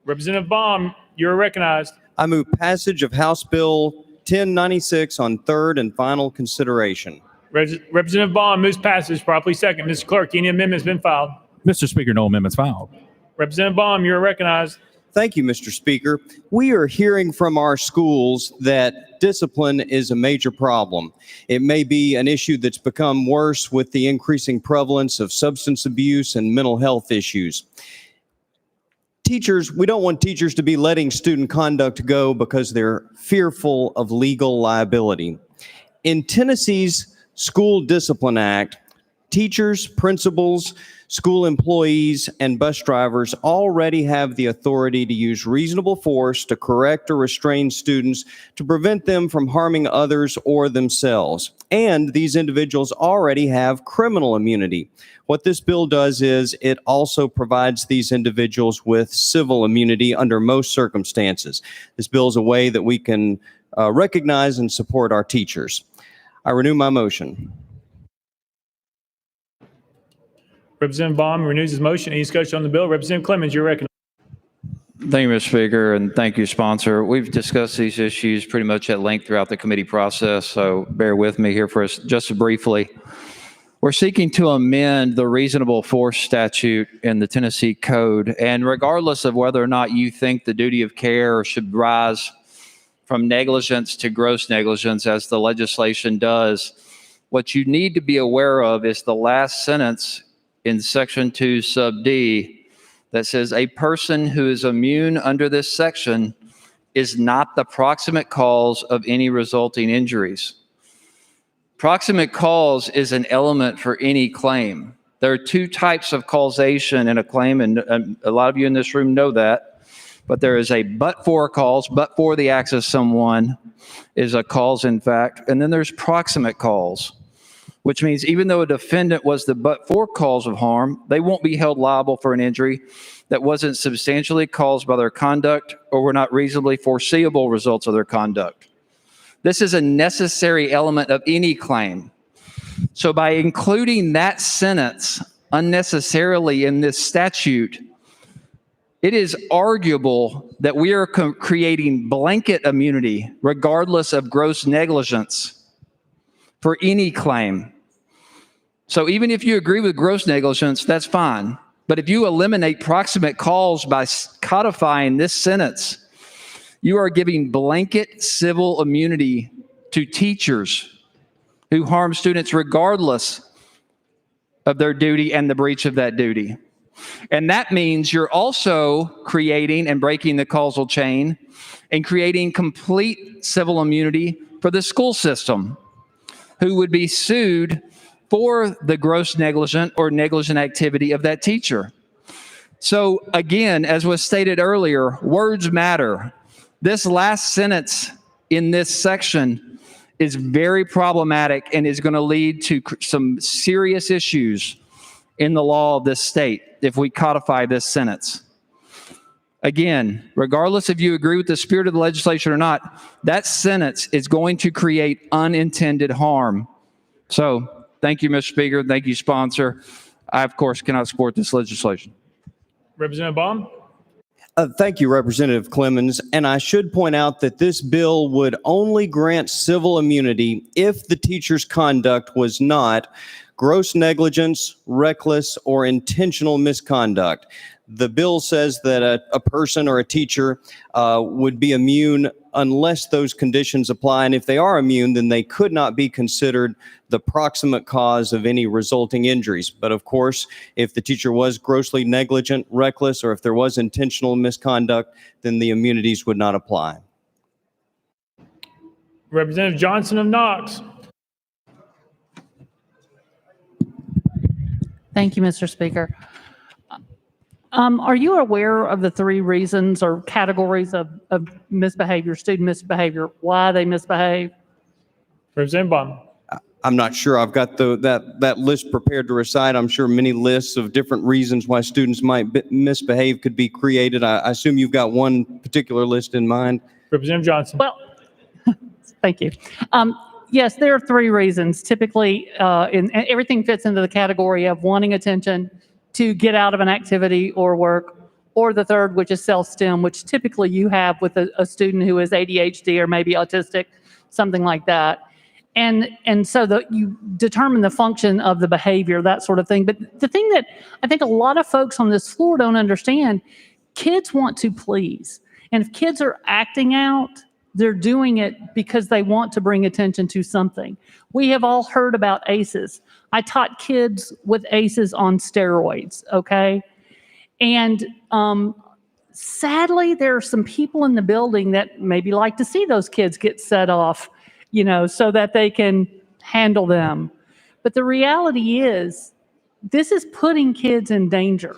Representative Baum, you're recognized. I move passage of House Bill 1096 on third and final consideration. Representative Baum moves passage, properly second. Mr. Clerk, any amendments been filed? Mr. Speaker, no amendments filed. Representative Baum, you're recognized. Thank you, Mr. Speaker. We are hearing from our schools that discipline is a major problem. It may be an issue that's become worse with the increasing prevalence of substance abuse and mental health issues. Teachers, we don't want teachers to be letting student conduct go because they're fearful of legal liability. In Tennessee's School Discipline Act, teachers, principals, school employees, and bus drivers already have the authority to use reasonable force to correct or restrain students to prevent them from harming others or themselves. And these individuals already have criminal immunity. What this bill does is it also provides these individuals with civil immunity under most circumstances. This bill is a way that we can recognize and support our teachers. I renew my motion. Representative Baum renews his motion. Any discussion on the bill? Representative Clemens, you're recognized. Thank you, Mr. Speaker, and thank you, sponsor. We've discussed these issues pretty much at length throughout the committee process, so bear with me here for us just briefly. We're seeking to amend the reasonable force statute in the Tennessee Code, and regardless of whether or not you think the duty of care should rise from negligence to gross negligence, as the legislation does, what you need to be aware of is the last sentence in Section 2, Sub D, that says a person who is immune under this section is not the proximate cause of any resulting injuries. Proximate cause is an element for any claim. There are two types of causation in a claim, and a lot of you in this room know that, but there is a but-for cause, but for the acts of someone is a cause in fact, and then there's proximate cause. which means even though a defendant was the but-for cause of harm, they won't be held liable for an injury that wasn't substantially caused by their conduct or were not reasonably foreseeable results of their conduct. This is a necessary element of any claim. So by including that sentence unnecessarily in this statute, it is arguable that we are creating blanket immunity regardless of gross negligence for any claim. So even if you agree with gross negligence, that's fine. But if you eliminate proximate cause by codifying this sentence, you are giving blanket civil immunity to teachers who harm students regardless of their duty and the breach of that duty. And that means you're also creating and breaking the causal chain and creating complete civil immunity for the school system, who would be sued for the gross negligent or negligent activity of that teacher. So again, as was stated earlier, words matter. This last sentence in this section is very problematic and is going to lead to some serious issues in the law of this state if we codify this sentence. Again, regardless if you agree with the spirit of the legislation or not, that sentence is going to create unintended harm. So thank you, Mr. Speaker. Thank you, sponsor. I, of course, cannot support this legislation. Representative Baum? Thank you, Representative Clemens. And I should point out that this bill would only grant civil immunity if the teacher's conduct was not gross negligence, reckless, or intentional misconduct. The bill says that a person or a teacher would be immune unless those conditions apply. And if they are immune, then they could not be considered the proximate cause of any resulting injuries. But of course, if the teacher was grossly negligent, reckless, or if there was intentional misconduct, then the immunities would not apply. Representative Johnson of Knox. Thank you, Mr. Speaker. Are you aware of the 3 reasons or categories of misbehavior, student misbehavior, why they misbehave? Representative Baum. I'm not sure I've got that list prepared to recite. I'm sure many lists of different reasons why students might misbehave could be created. I assume you've got one particular list in mind. Representative Johnson. Well, thank you. Yes, there are 3 reasons. Typically, and everything fits into the category of wanting attention, to get out of an activity or work, or the third, which is self-stim, which typically you have with a student who is ADHD or maybe autistic, something like that. And so you determine the function of the behavior, that sort of thing. But the thing that I think a lot of folks on this floor don't understand, kids want to please. And if kids are acting out, they're doing it because they want to bring attention to something. We have all heard about ACEs. I taught kids with ACEs on steroids, okay? And sadly, there are some people in the building that maybe like to see those kids get set off, so that they can handle them. But the reality is, this is putting kids in danger.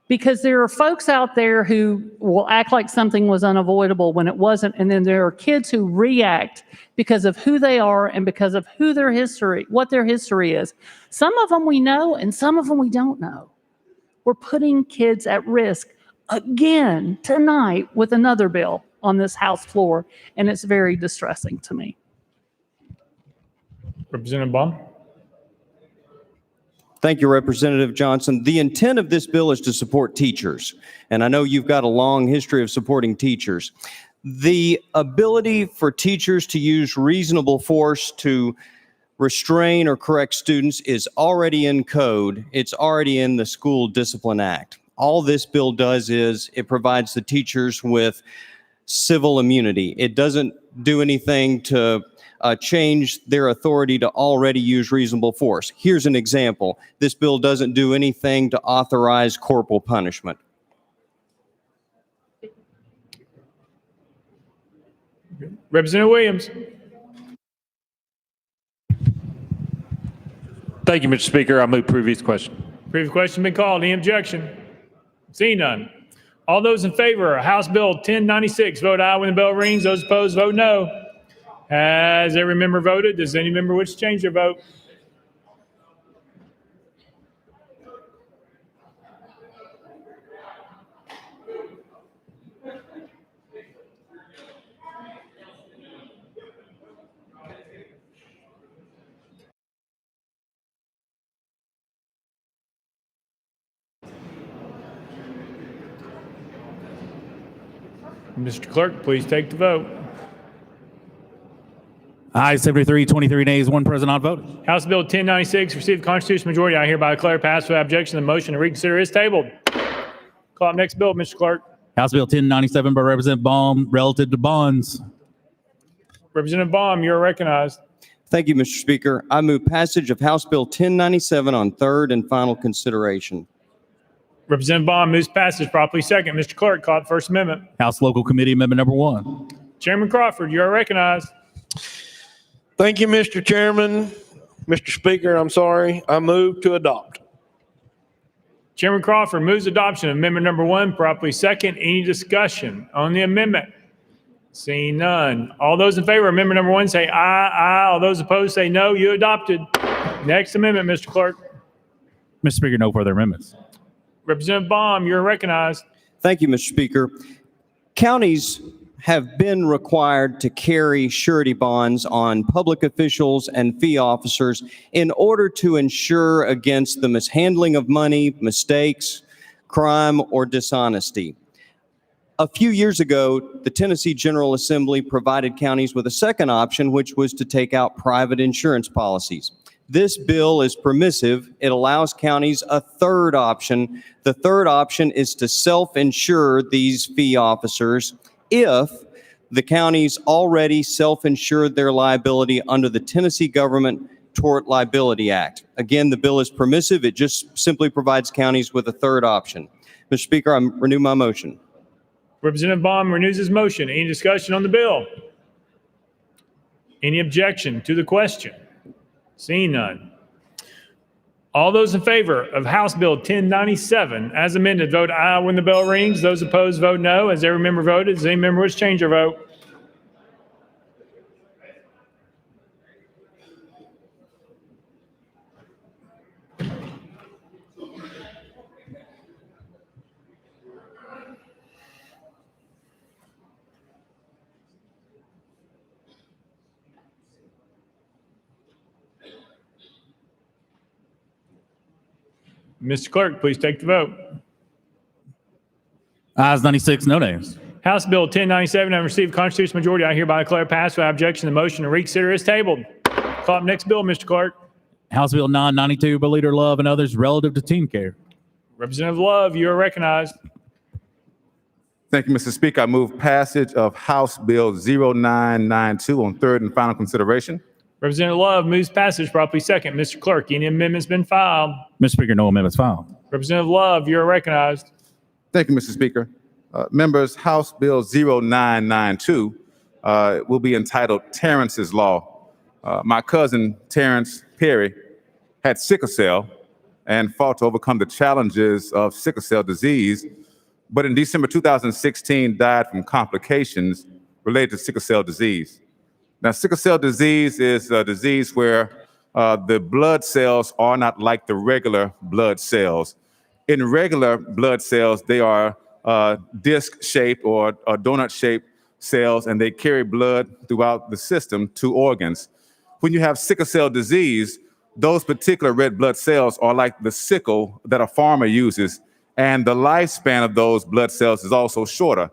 Because there are folks out there who will act like something was unavoidable when it wasn't, and then there are kids who react because of who they are and because of what their history is. Some of them we know and some of them we don't know. We're putting kids at risk again tonight with another bill on this House floor, and it's very distressing to me. Representative Baum. Thank you, Representative Johnson. The intent of this bill is to support teachers, and I know you've got a long history of supporting teachers. The ability for teachers to use reasonable force to restrain or correct students is already in code. It's already in the School Discipline Act. All this bill does is it provides the teachers with civil immunity. It doesn't do anything to change their authority to already use reasonable force. Here's an example. This bill doesn't do anything to authorize corporal punishment. Representative Williams. Thank you, Mr. Speaker. I move previous question. Previous question been called. Any objection? Seeing none. All those in favor of House Bill 1096, vote aye when the bell rings. Those opposed, vote no. Has every member voted? Does any member wish to change their vote? Mr. Clerk, please take the vote. Ayes 73, 23 nays, one present, not voted. House Bill 1096 received a constitutional majority. I hereby declare passed without objection. The motion to reconsider is tabled. Call up next bill, Mr. Clerk. House Bill 1097 by Representative Baum, relative to bonds. Representative Baum, you are recognized. Thank you, Mr. Speaker. I move passage of House Bill 1097 on third and final consideration. Representative Baum moves passage properly second. Mr. Clerk, call up First Amendment. House Local Committee Amendment number 1. Chairman Crawford, you are recognized. Thank you, Mr. Chairman. Mr. Speaker, I'm sorry. I move to adopt. Chairman Crawford moves adoption of Amendment number 1 properly second. Any discussion on the amendment? Seeing none. All those in favor of Amendment number 1 say aye. Aye. All those opposed say no. You adopted. Next amendment, Mr. Clerk. Mr. Speaker, no further amendments. Representative Baum, you're recognized. Thank you, Mr. Speaker. Counties have been required to carry surety bonds on public officials and fee officers in order to ensure against the mishandling of money, mistakes, crime, or dishonesty. A few years ago, the Tennessee General Assembly provided counties with a second option, which was to take out private insurance policies. This bill is permissive. It allows counties a third option. The third option is to self-insure these fee officers if the counties already self-insured their liability under the Tennessee Government Tort Liability Act. Again, the bill is permissive. It just simply provides counties with a third option. Mr. Speaker, I renew my motion. Representative Baum renews his motion. Any discussion on the bill? Any objection to the question? Seeing none. All those in favor of House Bill 1097 as amended, vote aye when the bell rings. Those opposed, vote no. Has every member voted? Does any member wish to change their vote? Mr. Clerk, please take the vote. Ayes 96, no nays. House Bill 1097 having received constitutional majority, I hereby declare passed without objection. The motion to reconsider is tabled. Call up next bill, Mr. Clerk. House Bill 992 by Leader Love and others, relative to teen care. Representative Love, you are recognized. Thank you, Mr. Speaker. I move passage of House Bill 0992 on third and final consideration. Representative Love moves passage properly second. Mr. Clerk, any amendments been filed? Mr. Speaker, no amendments filed. Representative Love, you are recognized. Thank you, Mr. Speaker. Members, House Bill 0992 will be entitled Terrence's Law. My cousin, Terrence Perry, had sickle cell and fought to overcome the challenges of sickle cell disease, but in December 2016 died from complications related to sickle cell disease. Now, sickle cell disease is a disease where the blood cells are not like the regular blood cells. In regular blood cells, they are disc-shaped or donut-shaped cells, and they carry blood throughout the system to organs. When you have sickle cell disease, those particular red blood cells are like the sickle that a farmer uses, and the lifespan of those blood cells is also shorter.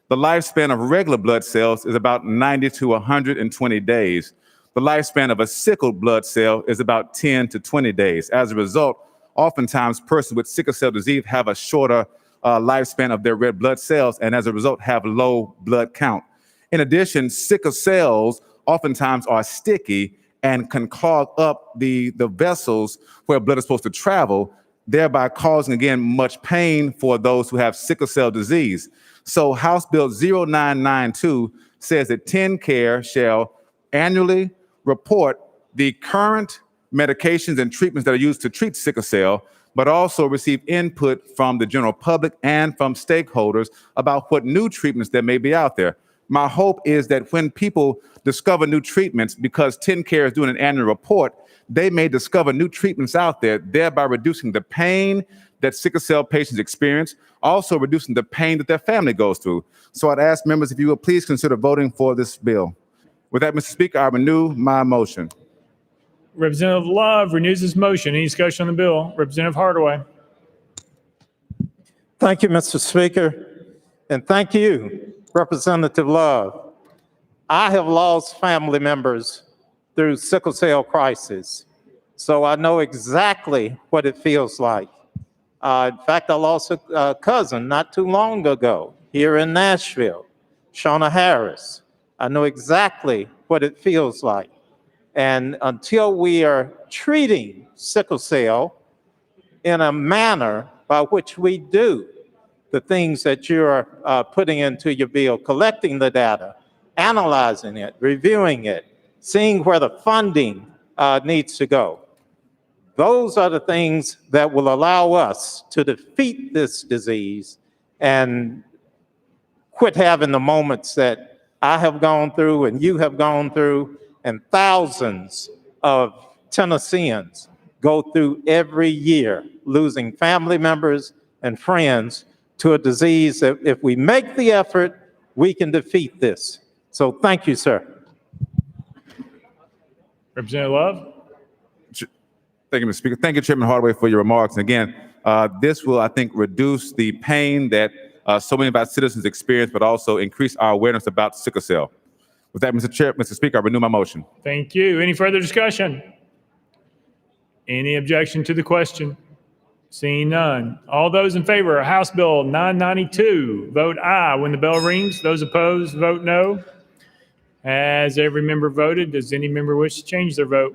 The lifespan of regular blood cells is about 90 to 120 days. The lifespan of a sickle blood cell is about 10 to 20 days. As a result, oftentimes persons with sickle cell disease have a shorter lifespan of their red blood cells, and as a result have low blood count. In addition, sickle cells oftentimes are sticky and can clog up the vessels where blood is supposed to travel, thereby causing, again, much pain for those who have sickle cell disease. So House Bill 0992 says that TennCare shall annually report the current medications and treatments that are used to treat sickle cell, but also receive input from the general public and from stakeholders about what new treatments there may be out there. My hope is that when people discover new treatments, because TennCare is doing an annual report, they may discover new treatments out there, thereby reducing the pain that sickle cell patients experience, also reducing the pain that their family goes through. So I'd ask members if you will please consider voting for this bill. With that, Mr. Speaker, I renew my motion. Representative Love renews his motion. Any discussion on the bill? Representative Hardaway. Thank you, Mr. Speaker, and thank you, Representative Love. I have lost family members through sickle cell crisis, so I know exactly what it feels like. In fact, I lost a cousin not too long ago here in Nashville, Shauna Harris. I know exactly what it feels like. And until we are treating sickle cell in a manner by which we do the things that you're putting into your bill, collecting the data, analyzing it, reviewing it, seeing where the funding needs to go. Those are the things that will allow us to defeat this disease and quit having the moments that I have gone through and you have gone through and thousands of Tennesseans go through every year, losing family members and friends to a disease that if we make the effort, we can defeat this. So thank you, sir. Representative Love. Thank you, Mr. Speaker. Thank you, Chairman Hardaway, for your remarks. And again, this will, I think, reduce the pain that so many of our citizens experience, but also increase our awareness about sickle cell. With that, Mr. Speaker, I renew my motion. Thank you. Any further discussion? Any objection to the question? Seeing none. All those in favor of House Bill 992, vote aye when the bell rings. Those opposed, vote no. Has every member voted? Does any member wish to change their vote?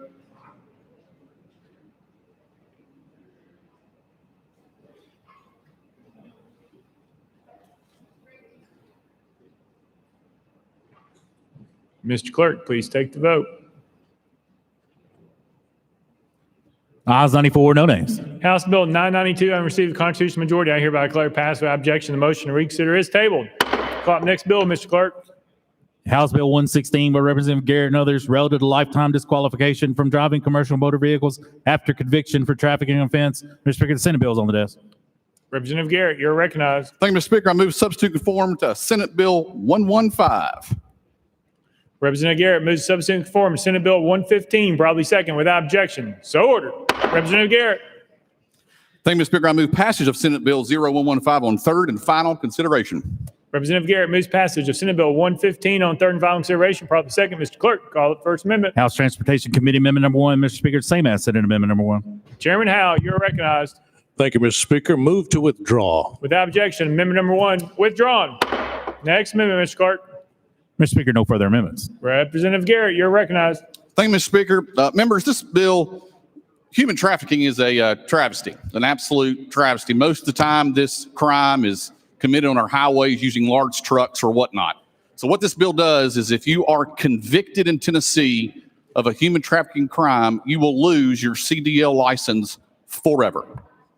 Mr. Clerk, please take the vote. Ayes 94, no nays. House Bill 992, having received the constitutional majority, I hereby declare passed without objection. The motion to reconsider is tabled. Call up next bill, Mr. Clerk. House Bill 116 by Representative Garrett and others relative to lifetime disqualification from driving commercial motor vehicles after conviction for trafficking offense. Mr. Speaker, the Senate bill is on the desk. Representative Garrett, you're recognized. Thank you, Mr. Speaker. I move substitute conform to Senate Bill 115. Representative Garrett moves to substitute conform to Senate Bill 115, probably second, without objection. So ordered. Representative Garrett. Thank you, Mr. Speaker. I move passage of Senate Bill 0115 on third and final consideration. Representative Garrett moves passage of Senate Bill 115 on third and final consideration, probably second. Mr. Clerk, call it First Amendment. House Transportation Committee Amendment Number 1, Mr. Speaker, same as Senate Amendment Number 1. Chairman Howe, you're recognized. Thank you, Mr. Speaker. Move to withdraw. Without objection, Amendment Number 1 withdrawn. Next amendment, Mr. Clerk. Mr. Speaker, no further amendments. Representative Garrett, you're recognized. Thank you, Mr. Speaker. Members, this bill, human trafficking is a travesty, an absolute travesty. Most of the time, this crime is committed on our highways using large trucks or whatnot. So what this bill does is if you are convicted in Tennessee of a human trafficking crime, you will lose your CDL license forever.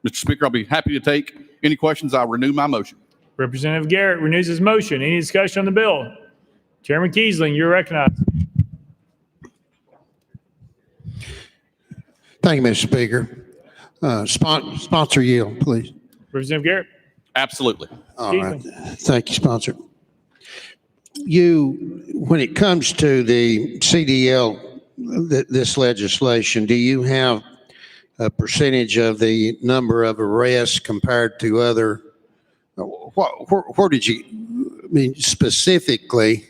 Mr. Speaker, I'll be happy to take any questions. I'll renew my motion. Representative Garrett renews his motion. Any discussion on the bill? Chairman Kiesling, you're recognized. Thank you, Mr. Speaker. Sponsor yield, please. Representative Garrett. Absolutely. All right. Thank you, sponsor. When it comes to the CDL, this legislation, do you have a percentage of the number of arrests compared to other? Where did you, I mean, specifically?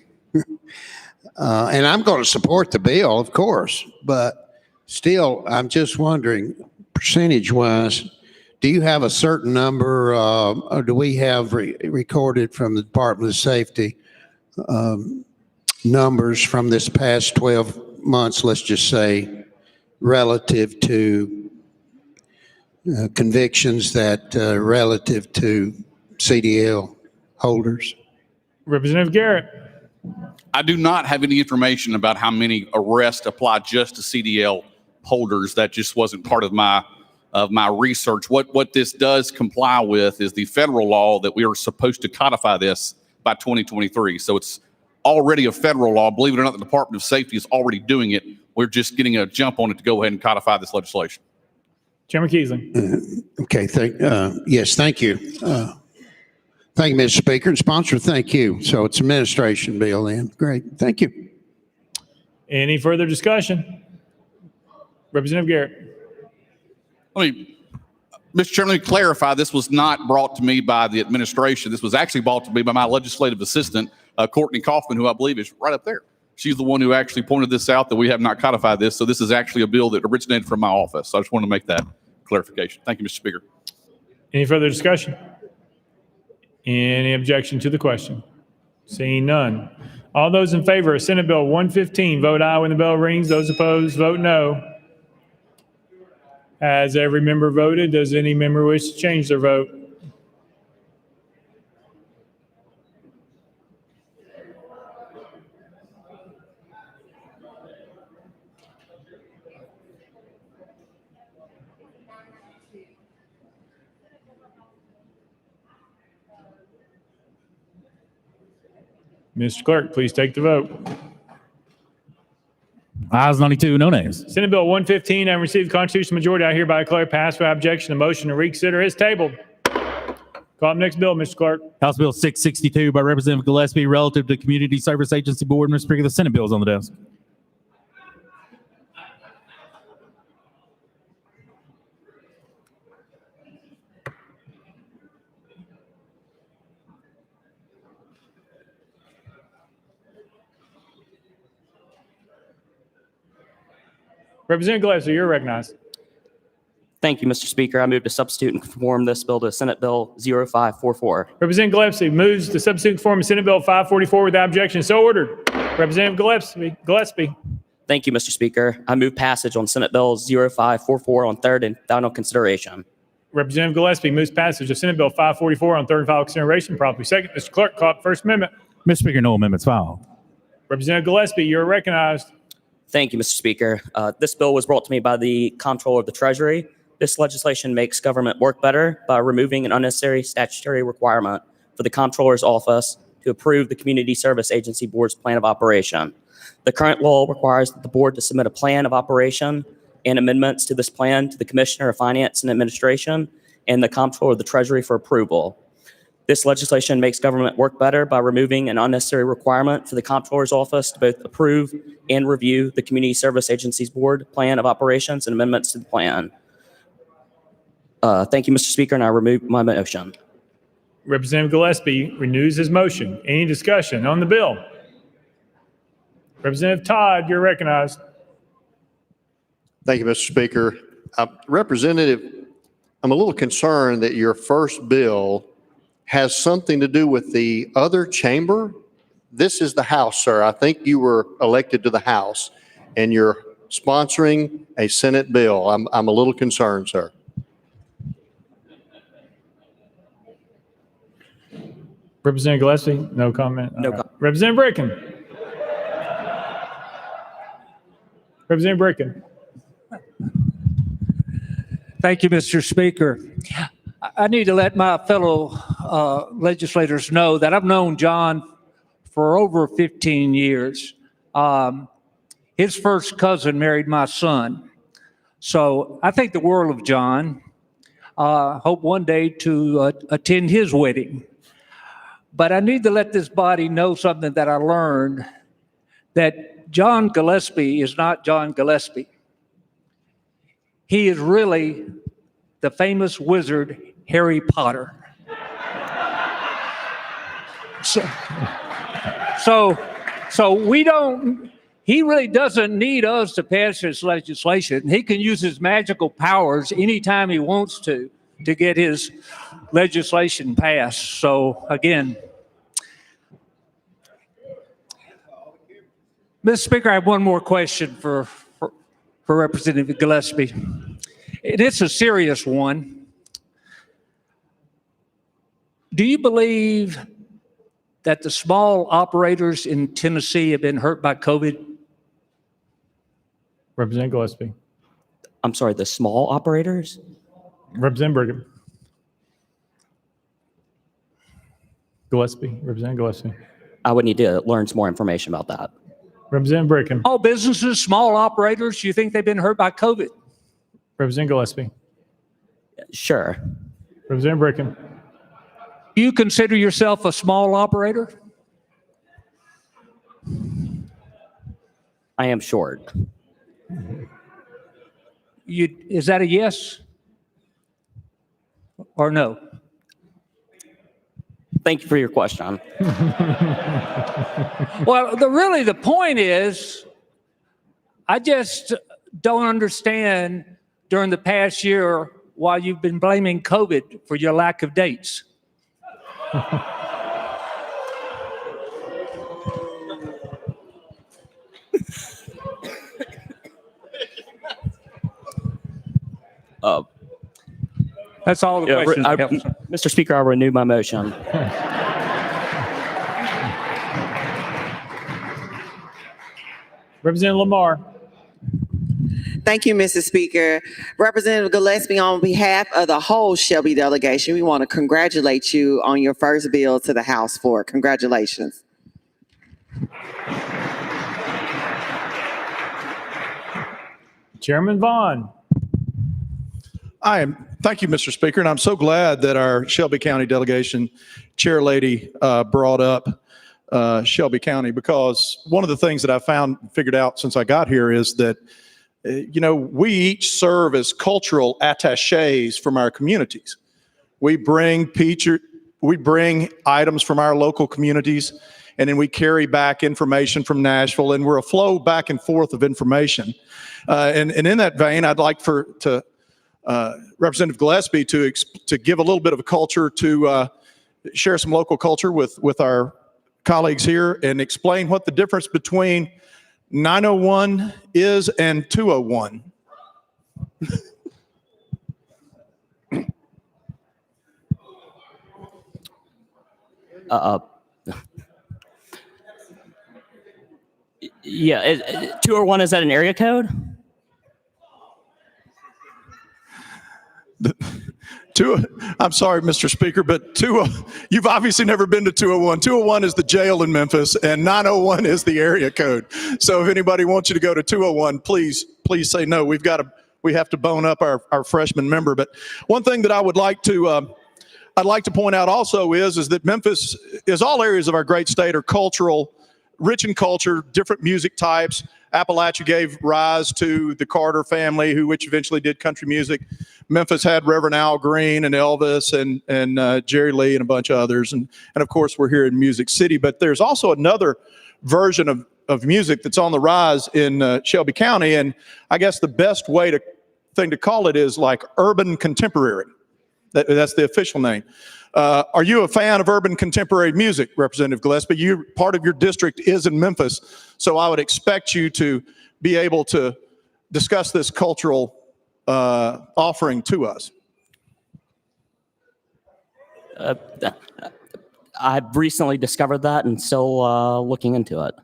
And I'm going to support the bill, of course, but still, I'm just wondering, percentage-wise, do you have a certain number, or do we have recorded from the Department of Safety numbers from this past 12 months, let's just say, relative to convictions that relative to CDL holders? Representative Garrett. I do not have any information about how many arrests apply just to CDL holders. That just wasn't part of my research. What this does comply with is the federal law that we are supposed to codify this by 2023. So it's already a federal law. Believe it or not, the Department of Safety is already doing it. We're just getting a jump on it to go ahead and codify this legislation. Chairman Keesley. Okay, yes, thank you. Thank you, Mr. Speaker. And sponsor, thank you. So it's administration bill then. Great, thank you. Any further discussion? Representative Garrett. Mr. Chairman, let me clarify. This was not brought to me by the administration. This was actually brought to me by my legislative assistant, Courtney Kaufman, who I believe is right up there. She's the one who actually pointed this out, that we have not codified this. So this is actually a bill that originated from my office. So I just wanted to make that clarification. Thank you, Mr. Speaker. Any further discussion? Any objection to the question? Seeing none. All those in favor of Senate Bill 115, vote aye when the bell rings. Those opposed, vote no. Has every member voted? Does any member wish to change their vote? Mr. Clerk, please take the vote. Ayes 92, no nays. Senate Bill 115, having received the constitutional majority, I hereby declare passed without objection. The motion to reconsider is tabled. Call up next bill, Mr. Clerk. House Bill 662 by Representative Gillespie relative to Community Service Agency Board. Mr. Speaker, the Senate bill is on the desk. Representative Gillespie, you're recognized. Thank you, Mr. Speaker. I move to substitute and conform this bill to Senate Bill 0544. Representative Gillespie moves to substitute and conform Senate Bill 544 without objection. So ordered. Representative Gillespie. Thank you, Mr. Speaker. I move passage on Senate Bill 0544 on third and final consideration. Representative Gillespie moves passage of Senate Bill 544 on third and final consideration. Properly second. Mr. Clerk, call up First Amendment. Mr. Speaker, no amendments filed. Representative Gillespie, you're recognized. Thank you, Mr. Speaker. This bill was brought to me by the Comptroller of the Treasury. This legislation makes government work better by removing an unnecessary statutory requirement for the Comptroller's Office to approve the Community Service Agency Board's plan of operation. The current law requires the board to submit a plan of operation and amendments to this plan to the Commissioner of Finance and Administration and the Comptroller of the Treasury for approval. This legislation makes government work better by removing an unnecessary requirement for the Comptroller's Office to both approve and review the Community Service Agency's Board plan of operations and amendments to the plan. Thank you, Mr. Speaker, and I remove my motion. Representative Gillespie renews his motion. Any discussion on the bill? Representative Todd, you're recognized. Thank you, Mr. Speaker. Representative, I'm a little concerned that your first bill has something to do with the other chamber. This is the House, sir. I think you were elected to the House, and you're sponsoring a Senate bill. I'm a little concerned, sir. Representative Gillespie, no comment. No comment. Representative Bracken. Representative Bracken. Thank you, Mr. Speaker. I need to let my fellow legislators know that I've known John for over 15 years. His first cousin married my son. So I think the world of John. Hope one day to attend his wedding. But I need to let this body know something that I learned, that John Gillespie is not John Gillespie. He is really the famous wizard Harry Potter. So we don't, he really doesn't need us to pass his legislation. He can use his magical powers anytime he wants to get his legislation passed. So again, Mr. Speaker, I have one more question for Representative Gillespie. And it's a serious one. Do you believe that the small operators in Tennessee have been hurt by COVID? Representative Gillespie. I'm sorry, the small operators? Representative Brigham. Gillespie. Representative Gillespie. I would need to learn some more information about that. Representative Bricken. All businesses, small operators, you think they've been hurt by COVID? Representative Gillespie. Sure. Representative Bricken. Do you consider yourself a small operator? I am short. Is that a yes or no? Thank you for your question. Well, really the point is, I just don't understand during the past year why you've been blaming COVID for your lack of dates. That's all the questions. Mr. Speaker, I'll renew my motion. Representative Lamar. Thank you, Mr. Speaker. Representative Gillespie, on behalf of the whole Shelby delegation, we want to congratulate you on your first bill to the House floor. Congratulations. Chairman Vaughn. Thank you, Mr. Speaker, and I'm so glad that our Shelby County delegation chair lady brought up Shelby County, because one of the things that I figured out since I got here is that we each serve as cultural attachés from our communities. We bring items from our local communities, and then we carry back information from Nashville, and we're a flow back and forth of information. And in that vein, I'd like Representative Gillespie to give a little bit of a culture, to share some local culture with our colleagues here, and explain what the difference between 901 is and 201. Yeah, 201, is that an area code? I'm sorry, Mr. Speaker, but you've obviously never been to 201. 201 is the jail in Memphis, and 901 is the area code. So if anybody wants you to go to 201, please say no. We have to bone up our freshman member. But one thing that I'd like to point out also is that Memphis, is all areas of our great state are cultural, rich in culture, different music types. Appalachia gave rise to the Carter family, which eventually did country music. Memphis had Reverend Al Green and Elvis and Jerry Lee and a bunch of others. And of course, we're here in Music City. But there's also another version of music that's on the rise in Shelby County. And I guess the best thing to call it is like urban contemporary. That's the official name. Are you a fan of urban contemporary music, Representative Gillespie? Part of your district is in Memphis, so I would expect you to be able to discuss this cultural offering to us. I've recently discovered that and still looking into it.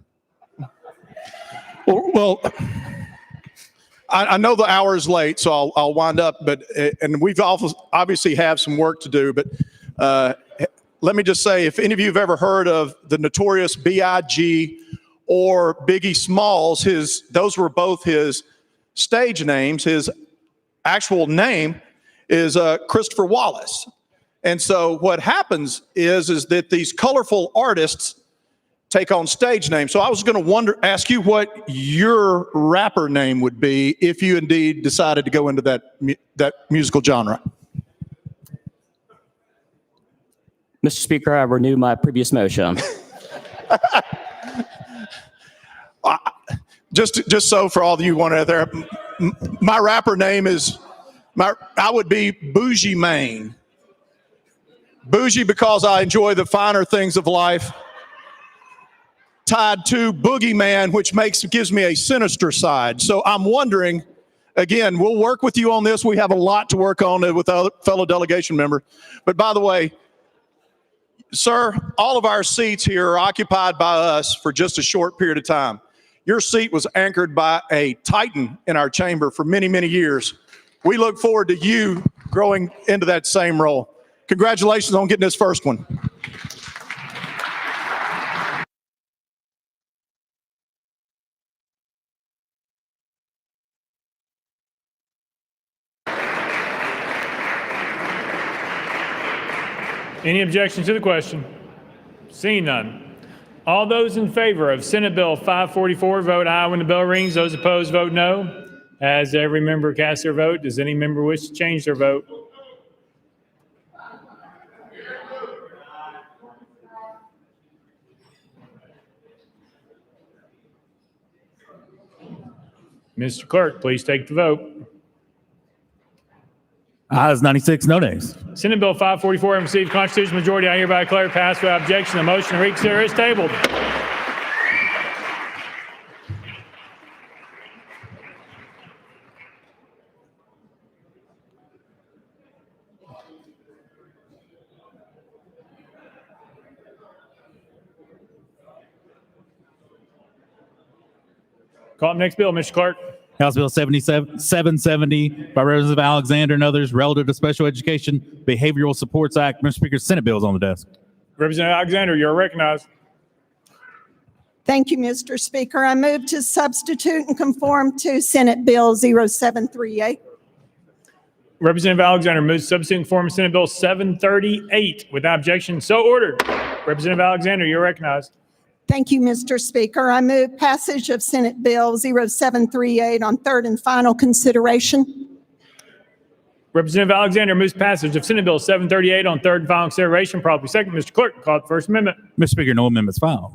Well, I know the hour is late, so I'll wind up. And we've obviously have some work to do. But let me just say, if any of you have ever heard of the notorious B.I.G. or Biggie Smalls, those were both his stage names. His actual name is Christopher Wallace. And so what happens is that these colorful artists take on stage names. So I was going to ask you what your rapper name would be if you indeed decided to go into that musical genre. Mr. Speaker, I renew my previous motion. Just so for all of you wanted out there, my rapper name I would be Bougie Maine. Bougie because I enjoy the finer things of life, tied to Boogeyman, which gives me a sinister side. So I'm wondering, again, we'll work with you on this. We have a lot to work on with other fellow delegation member. But by the way, sir, all of our seats here are occupied by us for just a short period of time. Your seat was anchored by a titan in our chamber for many, many years. We look forward to you growing into that same role. Congratulations on getting this first one. Any objection to the question? Seeing none. All those in favor of Senate Bill 544, vote aye when the bell rings. Those opposed, vote no. Has every member cast their vote? Does any member wish to change their vote? Mr. Clerk, please take the vote. Ayes 96, no nays. Senate Bill 544 having received constitutional majority, I hereby declare it passed without objection. The motion to reconsider is tabled. Call up next bill, Mr. Clerk. House Bill 770 by Representative Alexander and others relative to Special Education Behavioral Supports Act. Mr. Speaker, Senate bill is on the desk. Representative Alexander, you're recognized. Thank you, Mr. Speaker. I move to substitute and conform to Senate Bill 0738. Representative Alexander moves to substitute and conform to Senate Bill 738 without objection. So ordered. Representative Alexander, you're recognized. Thank you, Mr. Speaker. I move passage of Senate Bill 0738 on third and final consideration. Representative Alexander moves passage of Senate Bill 738 on third and final consideration. Properly second. Mr. Clerk, call the First Amendment. Mr. Speaker, no amendments filed.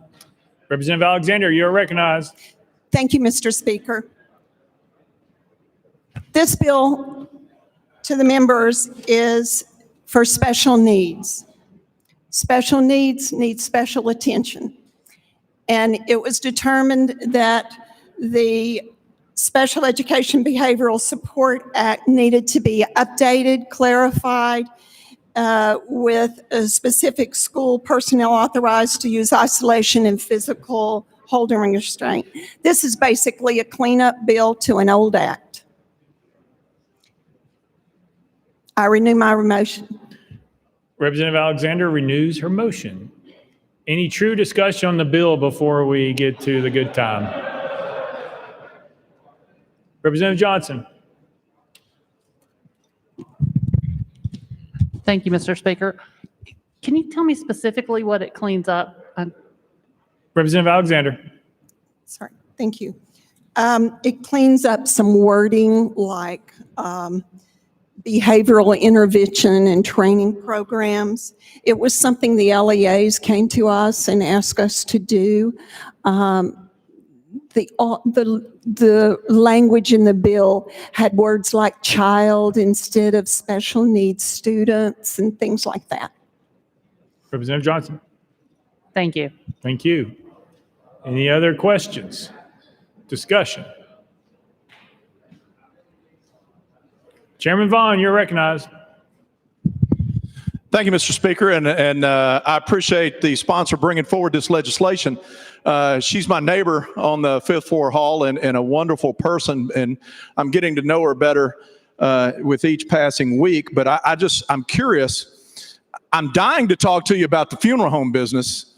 Representative Alexander, you're recognized. Thank you, Mr. Speaker. This bill to the members is for special needs. Special needs need special attention. And it was determined that the Special Education Behavioral Support Act needed to be updated, clarified, with a specific school personnel authorized to use isolation and physical holding restraint. This is basically a cleanup bill to an old act. I renew my motion. Representative Alexander renews her motion. Any true discussion on the bill before we get to the good time? Representative Johnson. Thank you, Mr. Speaker. Can you tell me specifically what it cleans up? Representative Alexander. Sorry, thank you. It cleans up some wording like behavioral intervention and training programs. It was something the LEAs came to us and asked us to do. The language in the bill had words like child instead of special needs students and things like that. Representative Johnson. Thank you. Thank you. Any other questions? Discussion? Chairman Vaughn, you're recognized. Thank you, Mr. Speaker, and I appreciate the sponsor bringing forward this legislation. She's my neighbor on the fifth floor hall and a wonderful person, and I'm getting to know her better with each passing week. But I'm curious. I'm dying to talk to you about the funeral home business,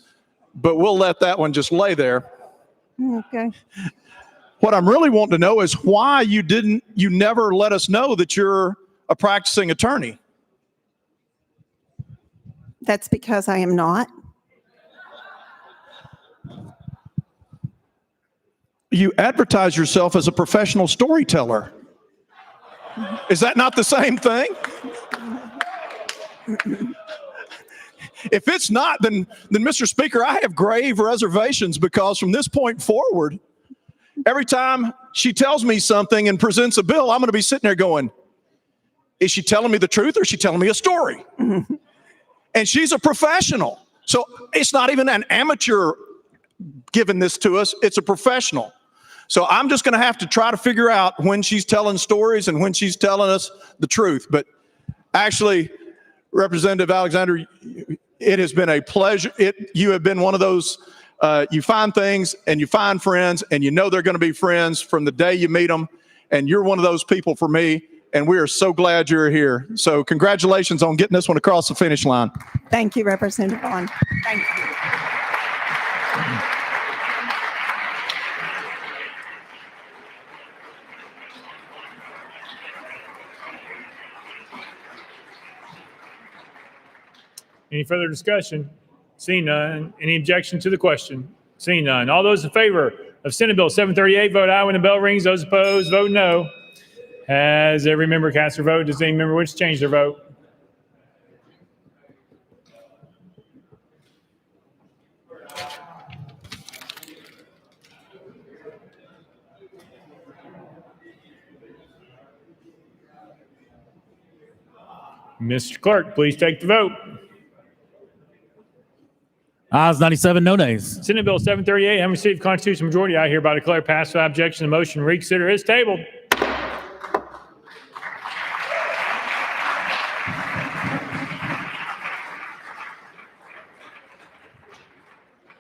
but we'll let that one just lay there. Okay. What I'm really wanting to know is why you never let us know that you're a practicing attorney. That's because I am not. You advertise yourself as a professional storyteller. Is that not the same thing? If it's not, then Mr. Speaker, I have grave reservations because from this point forward, every time she tells me something and presents a bill, I'm going to be sitting there going, is she telling me the truth or is she telling me a story? And she's a professional. So it's not even an amateur giving this to us. It's a professional. So I'm just going to have to try to figure out when she's telling stories and when she's telling us the truth. But actually, Representative Alexander, it has been a pleasure. You have been one of those, you find things and you find friends and you know they're going to be friends from the day you meet them. And you're one of those people for me. And we are so glad you're here. So congratulations on getting this one across the finish line. Thank you, Representative Vaughn. Thank you. Any further discussion? Seeing none. Any objection to the question? Seeing none. All those in favor of Senate Bill 738, vote aye when the bell rings. Those opposed, vote no. Has every member cast their vote? Does any member wish to change their vote? Mr. Clerk, please take the vote. Ayes 97, no nays. Senate Bill 738, having received constitutional majority, I hereby declare passed without objection. The motion to reconsider is tabled.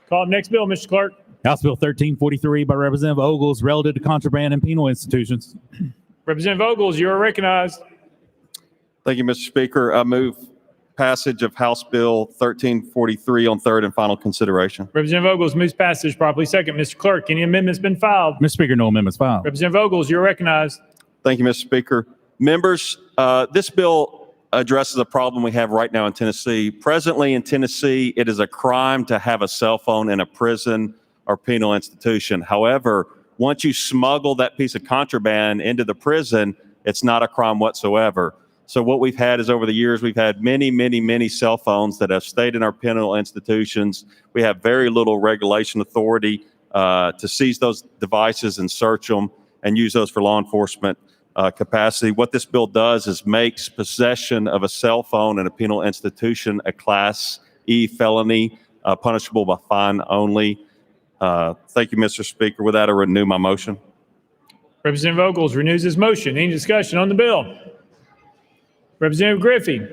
Call up next bill, Mr. Clerk. House Bill 1343 by Representative Ogles relative to contraband in penal institutions. Representative Ogles, you are recognized. Thank you, Mr. Speaker. I move passage of House Bill 1343 on third and final consideration. Representative Ogles moves passage properly second. Mr. Clerk, any amendments been filed? Mr. Speaker, no amendments filed. Representative Ogles, you are recognized. Thank you, Mr. Speaker. Members, this bill addresses a problem we have right now in Tennessee. Presently in Tennessee, it is a crime to have a cell phone in a prison or penal institution. However, once you smuggle that piece of contraband into the prison, it's not a crime whatsoever. So what we've had is over the years, we've had many cell phones that have stayed in our penal institutions. We have very little regulation authority to seize those devices and search them and use those for law enforcement capacity. What this bill does is makes possession of a cell phone in a penal institution a Class E felony, punishable by fine only. Thank you, Mr. Speaker. With that, I renew my motion. Representative Ogles renews his motion. Any discussion on the bill? Representative Griffey.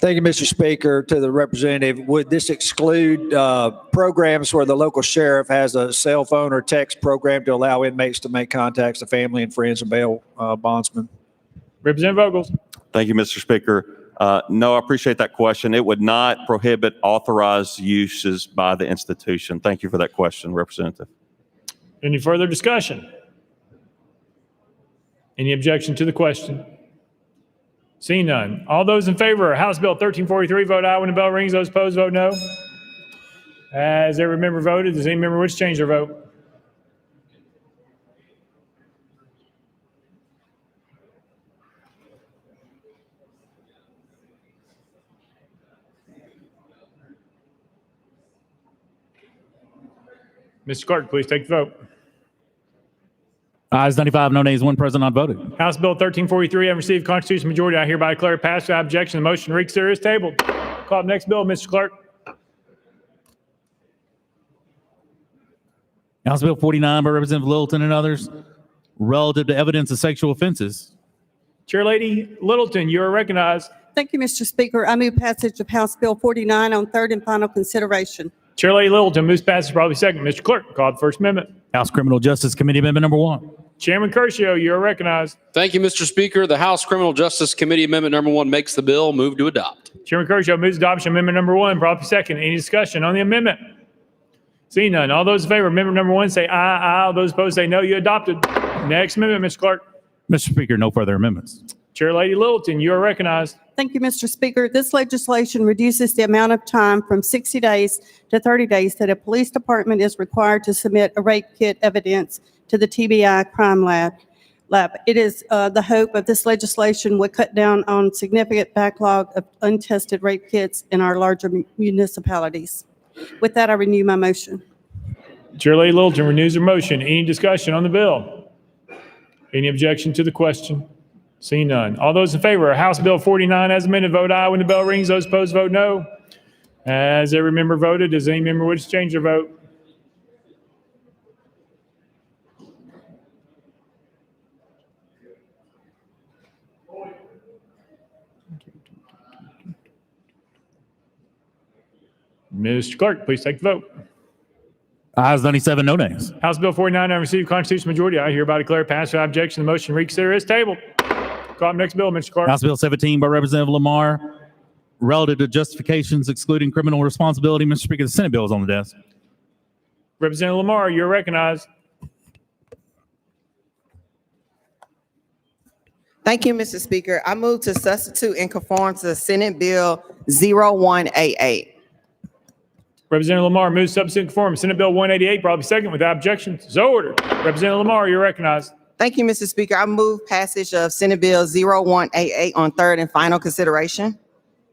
Thank you, Mr. Speaker. To the representative, would this exclude programs where the local sheriff has a cell phone or text program to allow inmates to make contacts to family and friends and bail bondsmen? Representative Ogles. Thank you, Mr. Speaker. No, I appreciate that question. It would not prohibit authorized uses by the institution. Thank you for that question, Representative. Any further discussion? Any objection to the question? Seeing none. All those in favor of House Bill 1343, vote aye when the bell rings. Those opposed, vote no. Has every member voted? Does any member wish to change their vote? Mr. Clerk, please take the vote. Ayes 95, no nays, one present, not voted. House Bill 1343, having received constitutional majority, I hereby declare it passed without objection. The motion to reconsider is tabled. Call up next bill, Mr. Clerk. House Bill 49 by Representative Littleton and others relative to evidence of sexual offenses. Chair Lady Littleton, you are recognized. Thank you, Mr. Speaker. I move passage of House Bill 49 on third and final consideration. Chair Lady Littleton moves passage probably second. Mr. Clerk, call the First Amendment. House Criminal Justice Committee Amendment number 1. Chairman Curcio, you are recognized. Thank you, Mr. Speaker. The House Criminal Justice Committee Amendment number 1 makes the bill. Move to adopt. Chairman Curcio moves adoption amendment number 1, probably second. Any discussion on the amendment? Seeing none. All those in favor of amendment number 1 say aye, aye. All those opposed say no. You adopted. Next amendment, Mr. Clerk. Mr. Speaker, no further amendments. Chair Lady Littleton, you are recognized. Thank you, Mr. Speaker. This legislation reduces the amount of time from 60 days to 30 days that a police department is required to submit a rape kit evidence to the TBI crime lab. It is the hope of this legislation would cut down on significant backlog of untested rape kits in our larger municipalities. With that, I renew my motion. Chair Lady Littleton renews her motion. Any discussion on the bill? Any objection to the question? Seeing none. All those in favor of House Bill 49 as amended, vote aye when the bell rings. Those opposed, vote no. As every member voted, does any member wish to change their vote? Mr. Clerk, please take the vote. Ayes 97, no nays. House Bill 49, I received constitutional majority. I hereby declare passed without objection. The motion to reconsider is tabled. Call up next bill, Mr. Clerk. House Bill 17 by Representative Lamar relative to justifications excluding criminal responsibility. Mr. Speaker, the Senate bill is on the desk. Representative Lamar, you're recognized. Thank you, Mr. Speaker. I move to substitute and conform to Senate Bill 0188. Representative Lamar moves substitute conform Senate Bill 188, probably second without objection. So ordered. Representative Lamar, you're recognized. Thank you, Mr. Speaker. I move passage of Senate Bill 0188 on third and final consideration.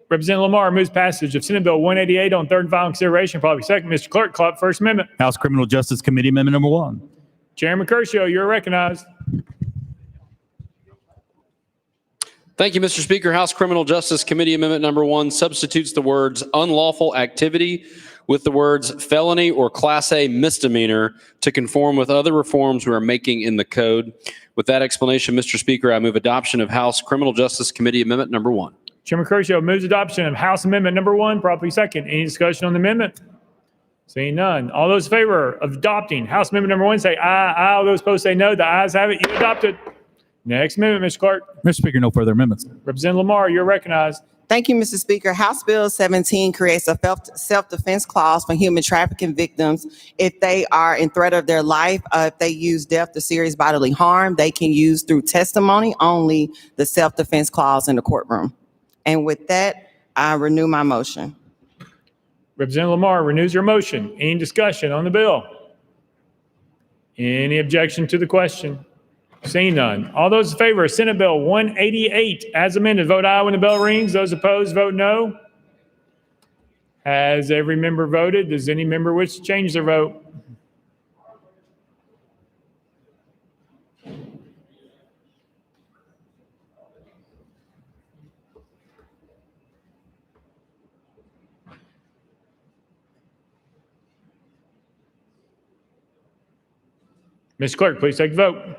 Representative Lamar moves passage of Senate Bill 188 on third and final consideration, probably second. Mr. Clerk, call up First Amendment. House Criminal Justice Committee Amendment Number 1. Chairman Kershaw, you're recognized. Thank you, Mr. Speaker. House Criminal Justice Committee Amendment Number 1 substitutes the words unlawful activity with the words felony or Class A misdemeanor to conform with other reforms we are making in the code. With that explanation, Mr. Speaker, I move adoption of House Criminal Justice Committee Amendment Number 1. Chairman Kershaw moves adoption of House Amendment Number 1, properly second. Any discussion on the amendment? Seeing none. All those in favor of adopting House Amendment Number 1 say aye. Aye. All those opposed say no. The ayes have it. You adopted. Next amendment, Mr. Clerk. Mr. Speaker, no further amendments. Representative Lamar, you're recognized. Thank you, Mr. Speaker. House Bill 17 creates a self-defense clause for human trafficking victims. If they are in threat of their life, if they use death or serious bodily harm, they can use through testimony only the self-defense clause in the courtroom. And with that, I renew my motion. Representative Lamar renews your motion. Any discussion on the bill? Any objection to the question? Seeing none. All those in favor of Senate Bill 188 as amended, vote aye when the bell rings. Those opposed, vote no. Has every member voted? Does any member wish to change their vote? Mr. Clerk, please take the vote.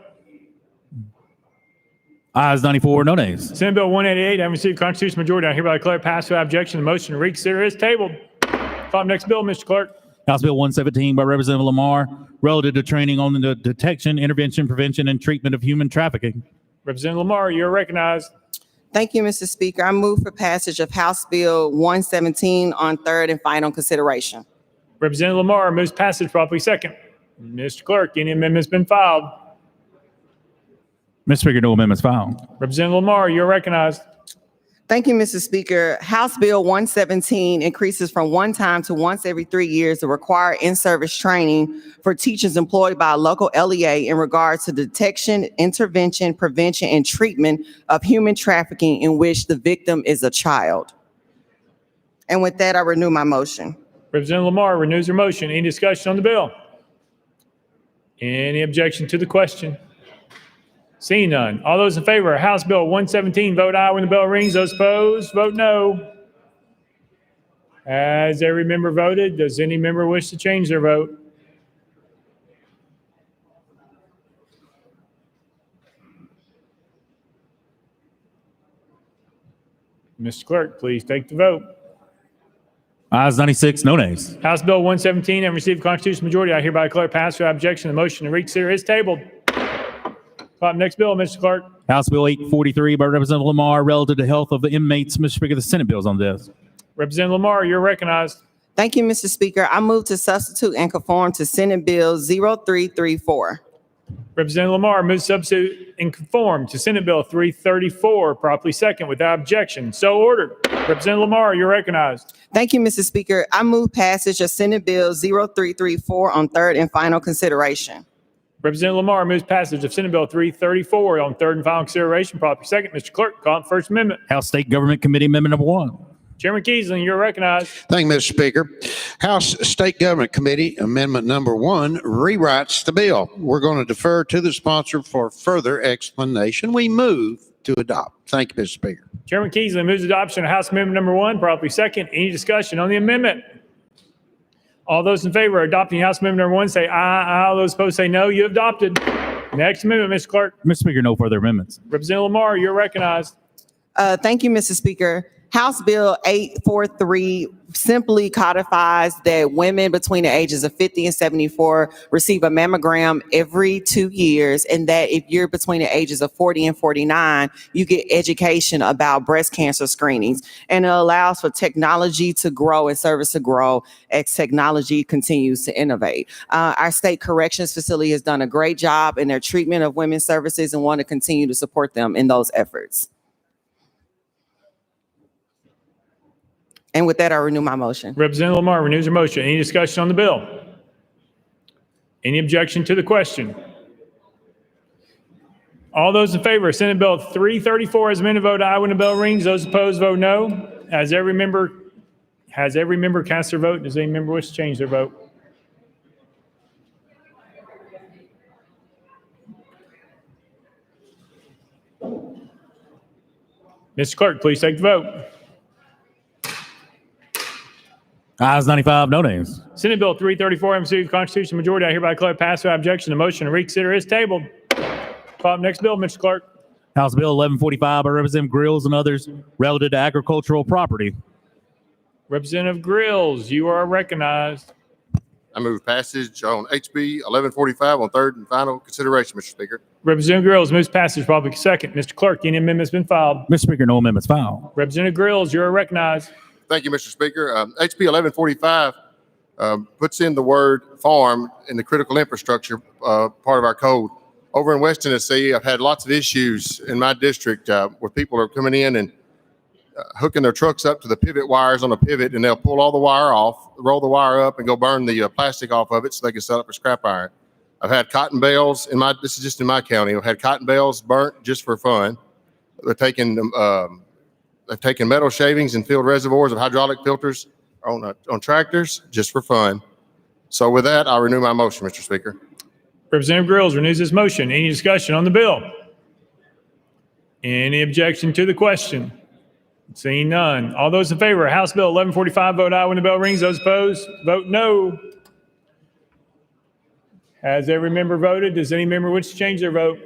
Ayes 94, no nays. Senate Bill 188, having received constitutional majority, I hereby declare passed without objection. The motion to reconsider is tabled. Call up next bill, Mr. Clerk. House Bill 117 by Representative Lamar, relative to training on the detection, intervention, prevention, and treatment of human trafficking. Representative Lamar, you're recognized. Thank you, Mr. Speaker. I move for passage of House Bill 117 on third and final consideration. Representative Lamar moves passage properly second. Mr. Clerk, any amendments been filed? Mr. Speaker, no amendments filed. Representative Lamar, you're recognized. Thank you, Mr. Speaker. House Bill 117 increases from one time to once every 3 years the required in-service training for teachers employed by a local LEA in regards to detection, intervention, prevention, and treatment of human trafficking in which the victim is a child. And with that, I renew my motion. Representative Lamar renews her motion. Any discussion on the bill? Any objection to the question? Seeing none. All those in favor of House Bill 117, vote aye when the bell rings. Those opposed, vote no. Has every member voted? Does any member wish to change their vote? Mr. Clerk, please take the vote. Ayes 96, no nays. House Bill 117 having received constitutional majority, I hereby declare passed without objection. The motion to reconsider is tabled. Call up next bill, Mr. Clerk. House Bill 843 by Representative Lamar, relative to health of the inmates. Mr. Speaker, the Senate bills on this. Representative Lamar, you're recognized. Thank you, Mr. Speaker. I move to substitute and conform to Senate Bill 0334. Representative Lamar moves substitute and conform to Senate Bill 334, properly second without objection. So ordered. Representative Lamar, you're recognized. Thank you, Mr. Speaker. I move passage of Senate Bill 0334 on third and final consideration. Representative Lamar moves passage of Senate Bill 334 on third and final consideration, properly second. Mr. Clerk, call up First Amendment. House State Government Committee Amendment Number 1. Chairman Keesling, you're recognized. Thank you, Mr. Speaker. House State Government Committee Amendment Number 1 rewrites the bill. We're going to defer to the sponsor for further explanation. We move to adopt. Thank you, Mr. Speaker. Chairman Keesling moves adoption of House Amendment Number 1, properly second. Any discussion on the amendment? All those in favor of adopting House Amendment Number 1 say aye. Aye. All those opposed say no. You adopted. Next amendment, Mr. Clerk. Mr. Speaker, no further amendments. Representative Lamar, you're recognized. Thank you, Mr. Speaker. House Bill 843 simply codifies that women between the ages of 50 and 74 receive a mammogram every 2 years, and that if you're between the ages of 40 and 49, you get education about breast cancer screenings. And it allows for technology to grow and service to grow as technology continues to innovate. Our state corrections facility has done a great job in their treatment of women's services and want to continue to support them in those efforts. And with that, I renew my motion. Representative Lamar renews her motion. Any discussion on the bill? Any objection to the question? All those in favor of Senate Bill 334 as amended, vote aye when the bell rings. Those opposed, vote no. Has every member cast their vote? Does any member wish to change their vote? Mr. Clerk, please take the vote. Ayes 95, no nays. Senate Bill 334, having received the Constitutional majority, I hereby declare passed without objection. The motion to reconsider is tabled. Call up next bill, Mr. Clerk. House Bill 1145 by Representative Grills and others relative to agricultural property. Representative Grills, you are recognized. I move passage on HB 1145 on third and final consideration, Mr. Speaker. Representative Grills moves passage, probably second. Mr. Clerk, any amendments been filed? Mr. Speaker, no amendments filed. Representative Grills, you are recognized. Thank you, Mr. Speaker. HB 1145 puts in the word farm in the critical infrastructure part of our code. Over in West Tennessee, I've had lots of issues in my district where people are coming in and hooking their trucks up to the pivot wires on a pivot, and they'll pull all the wire off, roll the wire up, and go burn the plastic off of it so they can sell it for scrap iron. I've had cotton bales this is just in my county. I've had cotton bales burnt just for fun. They've taken metal shavings and filled reservoirs of hydraulic filters on tractors just for fun. So with that, I'll renew my motion, Mr. Speaker. Representative Grills renews his motion. Any discussion on the bill? Any objection to the question? Seeing none. All those in favor of House Bill 1145, vote aye when the bell rings. Those opposed, vote no. Has every member voted? Does any member wish to change their vote?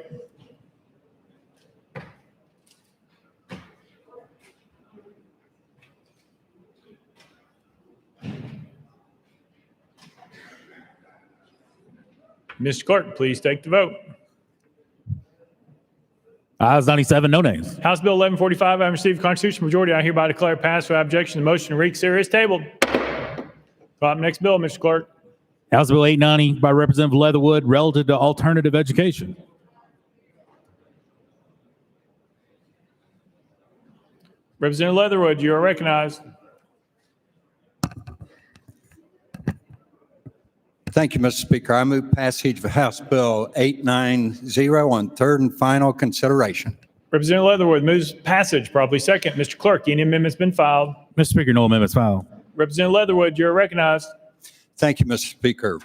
Mr. Clerk, please take the vote. Ayes 97, no nays. House Bill 1145, having received constitutional majority, I hereby declare passed without objection. The motion to reconsider is tabled. Call up next bill, Mr. Clerk. House Bill 890 by Representative Leatherwood relative to alternative education. Representative Leatherwood, you are recognized. Thank you, Mr. Speaker. I move passage of House Bill 890 on third and final consideration. Representative Leatherwood moves passage, probably second. Mr. Clerk, any amendments been filed? Mr. Speaker, no amendments filed. Representative Leatherwood, you're recognized. Thank you, Mr. Speaker.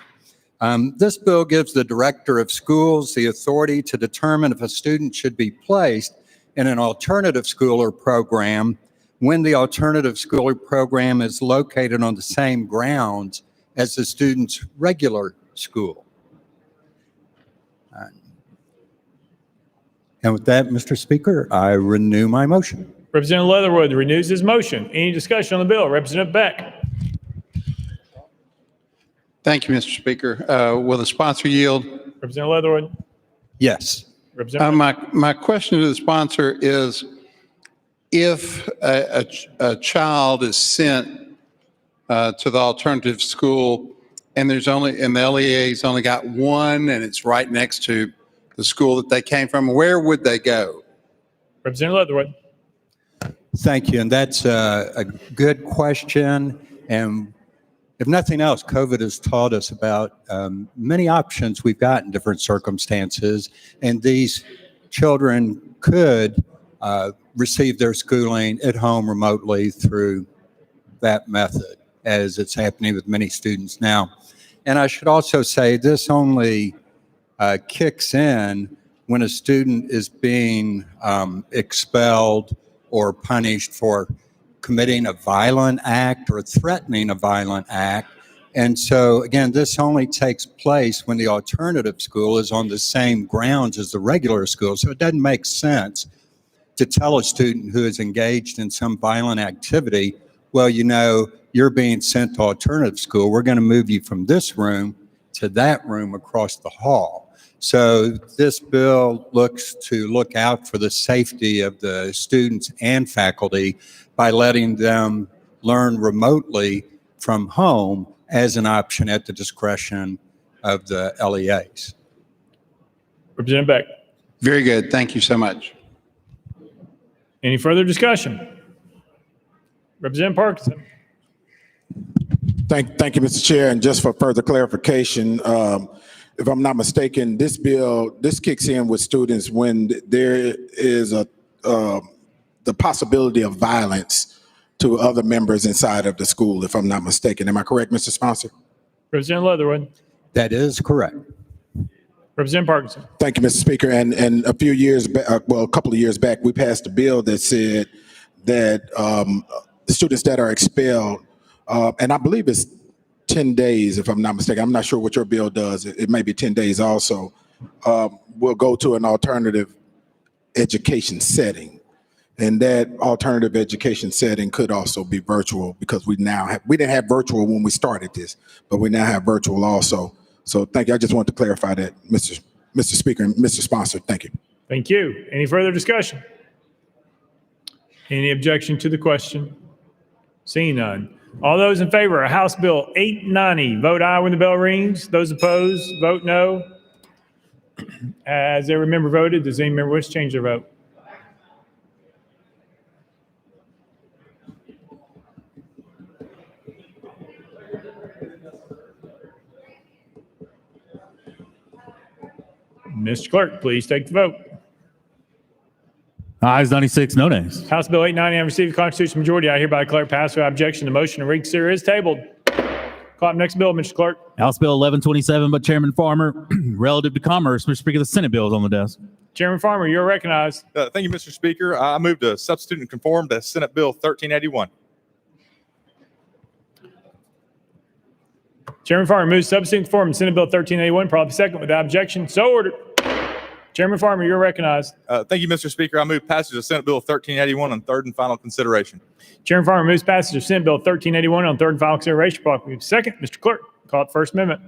This bill gives the director of schools the authority to determine if a student should be placed in an alternative school or program when the alternative school or program is located on the same grounds as the student's regular school. And with that, Mr. Speaker, I renew my motion. Representative Leatherwood renews his motion. Any discussion on the bill? Representative Beck. Thank you, Mr. Speaker. Will the sponsor yield? Representative Leatherwood. Yes. Representative My question to the sponsor is, if a child is sent to the alternative school and the LEA's only got one and it's right next to the school that they came from, where would they go? Representative Leatherwood. Thank you. And that's a good question. And if nothing else, COVID has taught us about many options we've got in different circumstances. And these children could receive their schooling at home remotely through that method, as it's happening with many students now. And I should also say this only kicks in when a student is being expelled or punished for committing a violent act or threatening a violent act. And so, again, this only takes place when the alternative school is on the same grounds as the regular school. So it doesn't make sense to tell a student who is engaged in some violent activity, well, you know, you're being sent to alternative school. We're going to move you from this room to that room across the hall. So this bill looks to look out for the safety of the students and faculty by letting them learn remotely from home as an option at the discretion of the LEAs. Representative Beck. Very good. Thank you so much. Any further discussion? Representative Parkinson. Thank you, Mr. Chair. And just for further clarification, if I'm not mistaken, this kicks in with students when there is the possibility of violence to other members inside of the school, if I'm not mistaken. Am I correct, Mr. Sponsor? Representative Leatherwood. That is correct. Representative Parkinson. Thank you, Mr. Speaker. And a few years back, well, a couple of years back, we passed a bill that said that the students that are expelled, and I believe it's 10 days, if I'm not mistaken. I'm not sure what your bill does. It may be 10 days also. Will go to an alternative education setting. And that alternative education setting could also be virtual because we didn't have virtual when we started this, but we now have virtual also. So thank you. I just wanted to clarify that, Mr. Speaker and Mr. Sponsor. Thank you. Thank you. Any further discussion? Any objection to the question? Seeing none. All those in favor of House Bill 890, vote aye when the bell rings. Those opposed, vote no. As every member voted, does any member wish to change their vote? Mr. Clerk, please take the vote. Ayes 96, no nays. House Bill 890 having received a constitutional majority, I hereby declare passed without objection. The motion to reconsider is tabled. Call up next bill, Mr. Clerk. House Bill 1127 by Chairman Farmer, relative to commerce. Mr. Speaker, the Senate bill is on the desk. Chairman Farmer, you're recognized. Thank you, Mr. Speaker. I move to substitute and conform to Senate Bill 1381. Chairman Farmer moves substitute and conform to Senate Bill 1381, probably second without objection. So ordered. Chairman Farmer, you're recognized. Thank you, Mr. Speaker. I move passage of Senate Bill 1381 on third and final consideration. Chairman Farmer moves passage of Senate Bill 1381 on third and final consideration. Probably second. Mr. Clerk, call up First Amendment.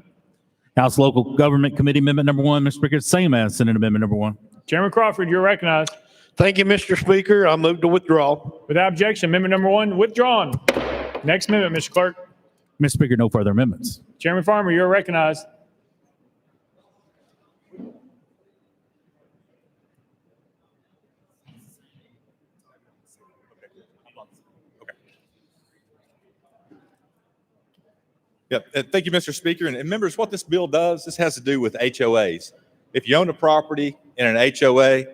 House Local Government Committee Amendment number 1, Mr. Speaker, same as Senate Amendment number 1. Chairman Crawford, you're recognized. Thank you, Mr. Speaker. I move to withdraw. Without objection, amendment number 1 withdrawn. Next amendment, Mr. Clerk. Mr. Speaker, no further amendments. Chairman Farmer, you're recognized. Thank you, Mr. Speaker. And members, what this bill does, this has to do with HOAs. If you own a property in an HOA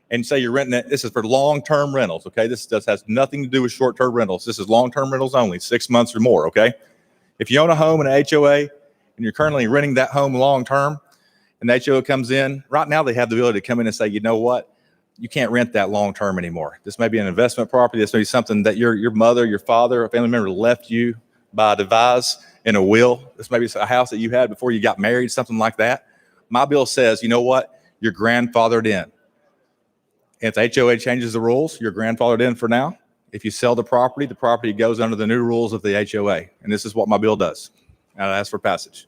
and say you're renting it, this is for long-term rentals, okay? This has nothing to do with short-term rentals. This is long-term rentals only, 6 months or more, okay? If you own a home in an HOA and you're currently renting that home long-term and the HOA comes in, right now they have the ability to come in and say, you know what? You can't rent that long-term anymore. This may be an investment property. This may be something that your mother, your father, a family member left you by devise in a will. This may be a house that you had before you got married, something like that. My bill says, you know what? You're grandfathered in. If the HOA changes the rules, you're grandfathered in for now. If you sell the property goes under the new rules of the HOA. And this is what my bill does. And I ask for passage.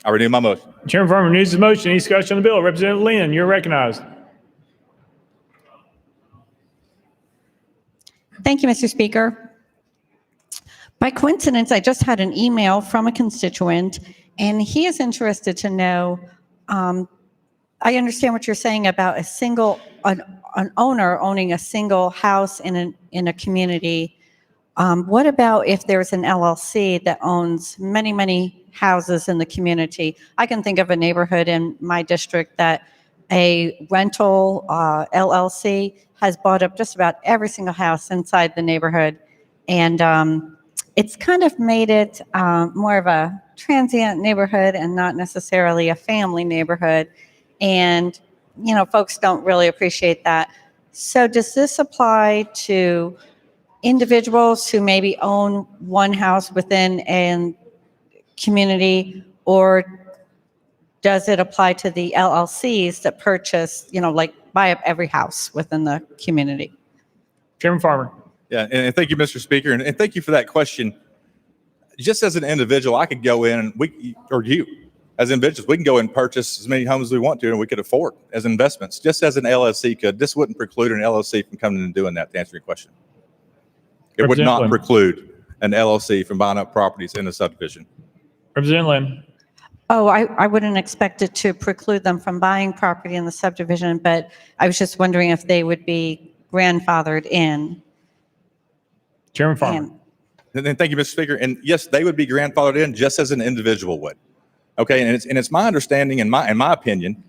I renew my motion. Chairman Farmer renews his motion. Any discussion on the bill? Representative Lynn, you're recognized. Thank you, Mr. Speaker. By coincidence, I just had an email from a constituent, and he is interested to know, I understand what you're saying about an owner owning a single house in a community. What about if there's an LLC that owns many, many houses in the community? I can think of a neighborhood in my district that a rental LLC has bought up just about every single house inside the neighborhood. And it's kind of made it more of a transient neighborhood and not necessarily a family neighborhood. And, you know, folks don't really appreciate that. So does this apply to individuals who maybe own one house within a community, or does it apply to the LLCs that purchase, you know, like buy up every house within the community? Chairman Farmer. Yeah, and thank you, Mr. Speaker, and thank you for that question. Just as an individual, I could go in and you, as individuals, we can go and purchase as many homes as we want to, and we could afford as investments, just as an LLC could. This wouldn't preclude an LLC from coming in and doing that, to answer your question. It would not preclude an LLC from buying up properties in a subdivision. Representative Lynn. Oh, I wouldn't expect it to preclude them from buying property in the subdivision, but I was just wondering if they would be grandfathered in. Chairman Farmer. And then, thank you, Mr. Speaker. And yes, they would be grandfathered in just as an individual would. Okay, and it's my understanding, in my opinion,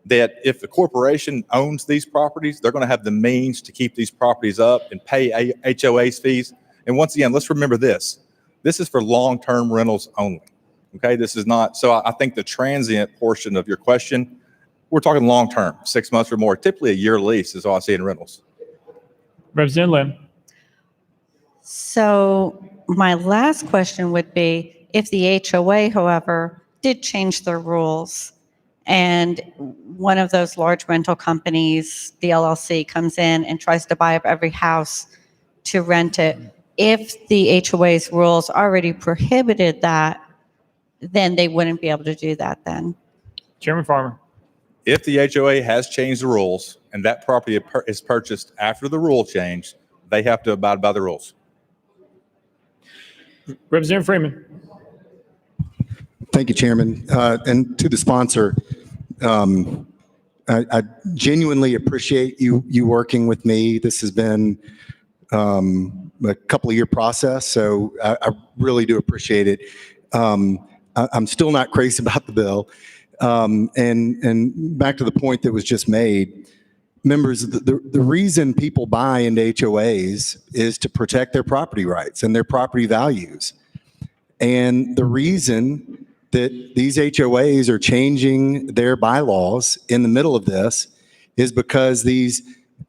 that if the corporation owns these properties, they're going to have the means to keep these properties up and pay HOA's fees. And once again, let's remember this. This is for long-term rentals only. Okay, this is not, so I think the transient portion of your question, we're talking long-term, 6 months or more. Typically a year lease is all I see in rentals. Representative Lim. So my last question would be, if the HOA, however, did change their rules and one of those large rental companies, the LLC, comes in and tries to buy up every house to rent it, if the HOA's rules already prohibited that, then they wouldn't be able to do that then. Chairman Farmer. If the HOA has changed the rules and that property is purchased after the rule change, they have to abide by the rules. Representative Freeman. Thank you, Chairman. And to the sponsor, I genuinely appreciate you working with me. This has been a couple of year process, so I really do appreciate it. I'm still not crazy about the bill. And back to the point that was just made, members, the reason people buy into HOAs is to protect their property rights and their property values. And the reason that these HOAs are changing their bylaws in the middle of this is because these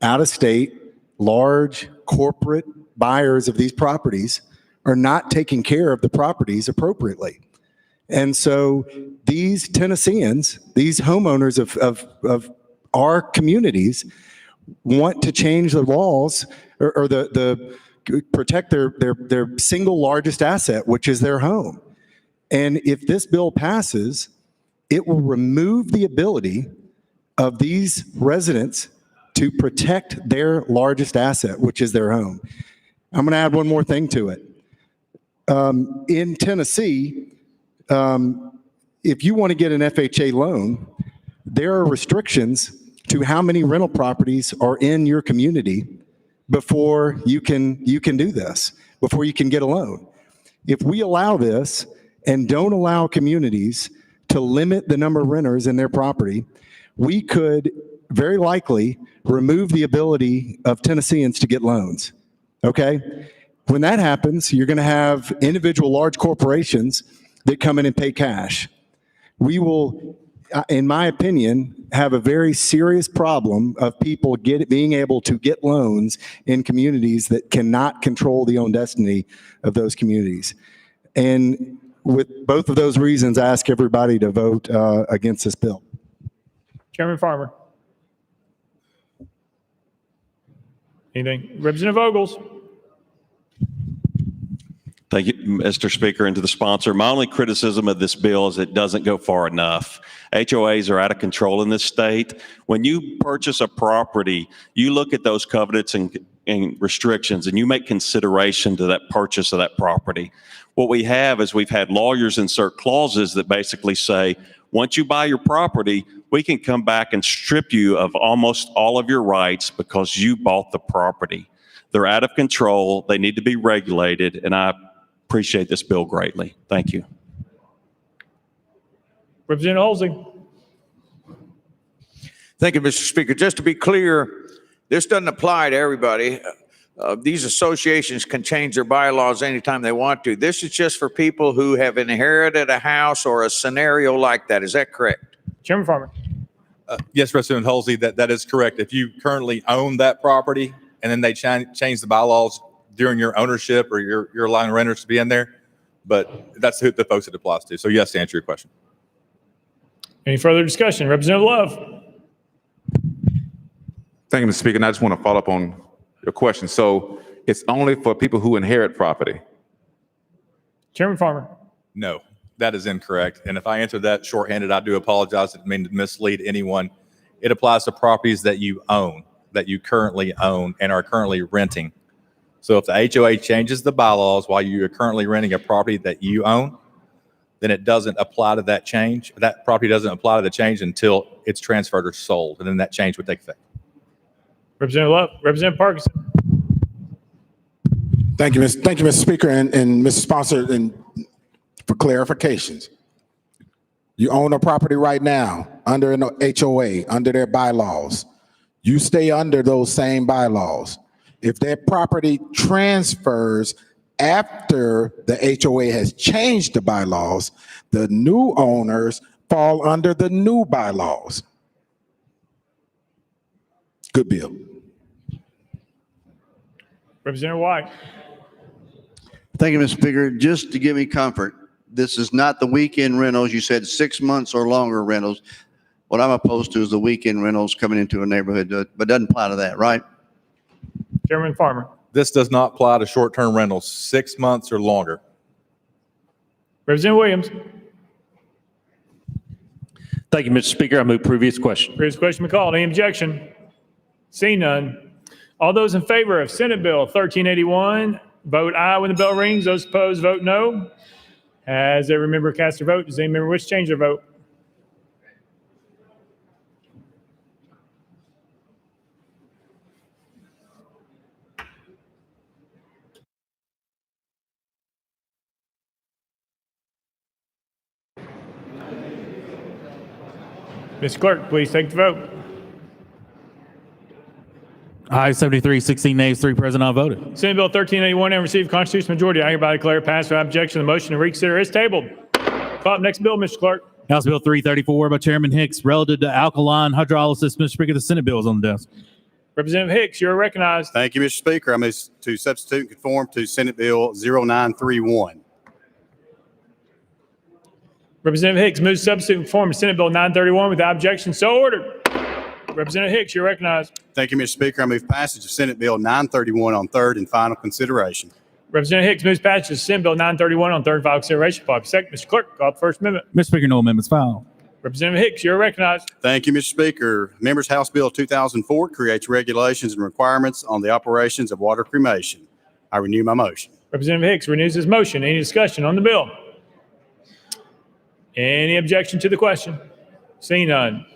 out-of-state, large corporate buyers of these properties are not taking care of the properties appropriately. And so these Tennesseans, these homeowners of our communities want to change the laws or the protect their single largest asset, which is their home. And if this bill passes, it will remove the ability of these residents to protect their largest asset, which is their home. I'm going to add one more thing to it. In Tennessee, if you want to get an FHA loan, there are restrictions to how many rental properties are in your community before you can do this, before you can get a loan. If we allow this and don't allow communities to limit the number of renters in their property, we could very likely remove the ability of Tennesseans to get loans. Okay? When that happens, you're going to have individual large corporations that come in and pay cash. We will, in my opinion, have a very serious problem of people being able to get loans in communities that cannot control the own destiny of those communities. And with both of those reasons, I ask everybody to vote against this bill. Chairman Farmer. Anything? Representative Ogles. Thank you, Mr. Speaker, and to the sponsor. My only criticism of this bill is it doesn't go far enough. HOAs are out of control in this state. When you purchase a property, you look at those covenants and restrictions, and you make consideration to that purchase of that property. What we have is we've had lawyers insert clauses that basically say, once you buy your property, we can come back and strip you of almost all of your rights because you bought the property. They're out of control. They need to be regulated, and I appreciate this bill greatly. Thank you. Representative Halsey. Thank you, Mr. Speaker. Just to be clear, this doesn't apply to everybody. These associations can change their bylaws anytime they want to. This is just for people who have inherited a house or a scenario like that. Is that correct? Chairman Farmer. Yes, Representative Halsey, that is correct. If you currently own that property and then they change the bylaws during your ownership or you're allowing renters to be in there, but that's who the folks it applies to. So yes, to answer your question. Any further discussion? Representative Love. Thank you, Mr. Speaker. And I just want to follow up on your question. So it's only for people who inherit property? Chairman Farmer. No, that is incorrect. And if I answered that shorthanded, I do apologize. It didn't mean to mislead anyone. It applies to properties that you own, that you currently own and are currently renting. So if the HOA changes the bylaws while you are currently renting a property that you own, then it doesn't apply to that change. That property doesn't apply to the change until it's transferred or sold, and then that change would take effect. Representative Love. Representative Parkinson. Thank you, Mr. Speaker and Mr. Sponsor, and for clarifications. You own a property right now under an HOA, under their bylaws. You stay under those same bylaws. If that property transfers after the HOA has changed the bylaws, the new owners fall under the new bylaws. Good bill. Representative White. Thank you, Mr. Speaker. Just to give me comfort, this is not the weekend rentals. You said 6 months or longer rentals. What I'm opposed to is the weekend rentals coming into a neighborhood, but doesn't apply to that, right? Chairman Farmer. This does not apply to short-term rentals, 6 months or longer. Representative Williams. Thank you, Mr. Speaker. I move previous question. Previous question be called. Any objection? Seeing none. All those in favor of Senate Bill 1381, vote aye when the bell rings. Those opposed, vote no. Has every member cast their vote? Does any member wish to change their vote? Mr. Clerk, please take the vote. Aye, 73, 16 nays, 3 present, not voted. Senate Bill 1381 and received constitutional majority. I hereby declare it passed without objection. The motion to reconsider is tabled. Call up next bill, Mr. Clerk. House Bill 334 by Chairman Hicks, relative to alkaline hydrolysis. Mr. Speaker, the Senate bill is on the desk. Representative Hicks, you're recognized. Thank you, Mr. Speaker. I move to substitute and conform to Senate Bill 0931. Representative Hicks moves to substitute and conform to Senate Bill 931 without objection. So ordered. Representative Hicks, you're recognized. Thank you, Mr. Speaker. I move passage of Senate Bill 931 on third and final consideration. Representative Hicks moves passage of Senate Bill 931 on third and final consideration. Probably second. Mr. Clerk, call the first amendment. Mr. Speaker, no amendments filed. Representative Hicks, you're recognized. Thank you, Mr. Speaker. Members, House Bill 2004 creates regulations and requirements on the operations of water cremation. I renew my motion. Representative Hicks renews his motion. Any discussion on the bill? Any objection to the question? Seeing none.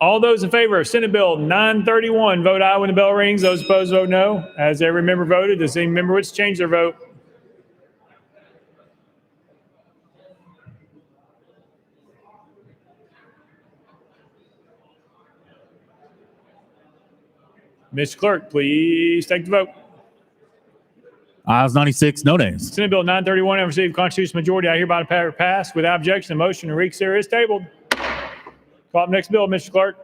All those in favor of Senate Bill 931, vote aye when the bell rings. Those opposed, vote no. Has every member voted? Does any member wish to change their vote? Mr. Clerk, please take the vote. Ayes 96, no nays. Senate Bill 931 and received constitutional majority. I hereby declare it passed without objection. The motion to reconsider is tabled. Call up next bill, Mr. Clerk.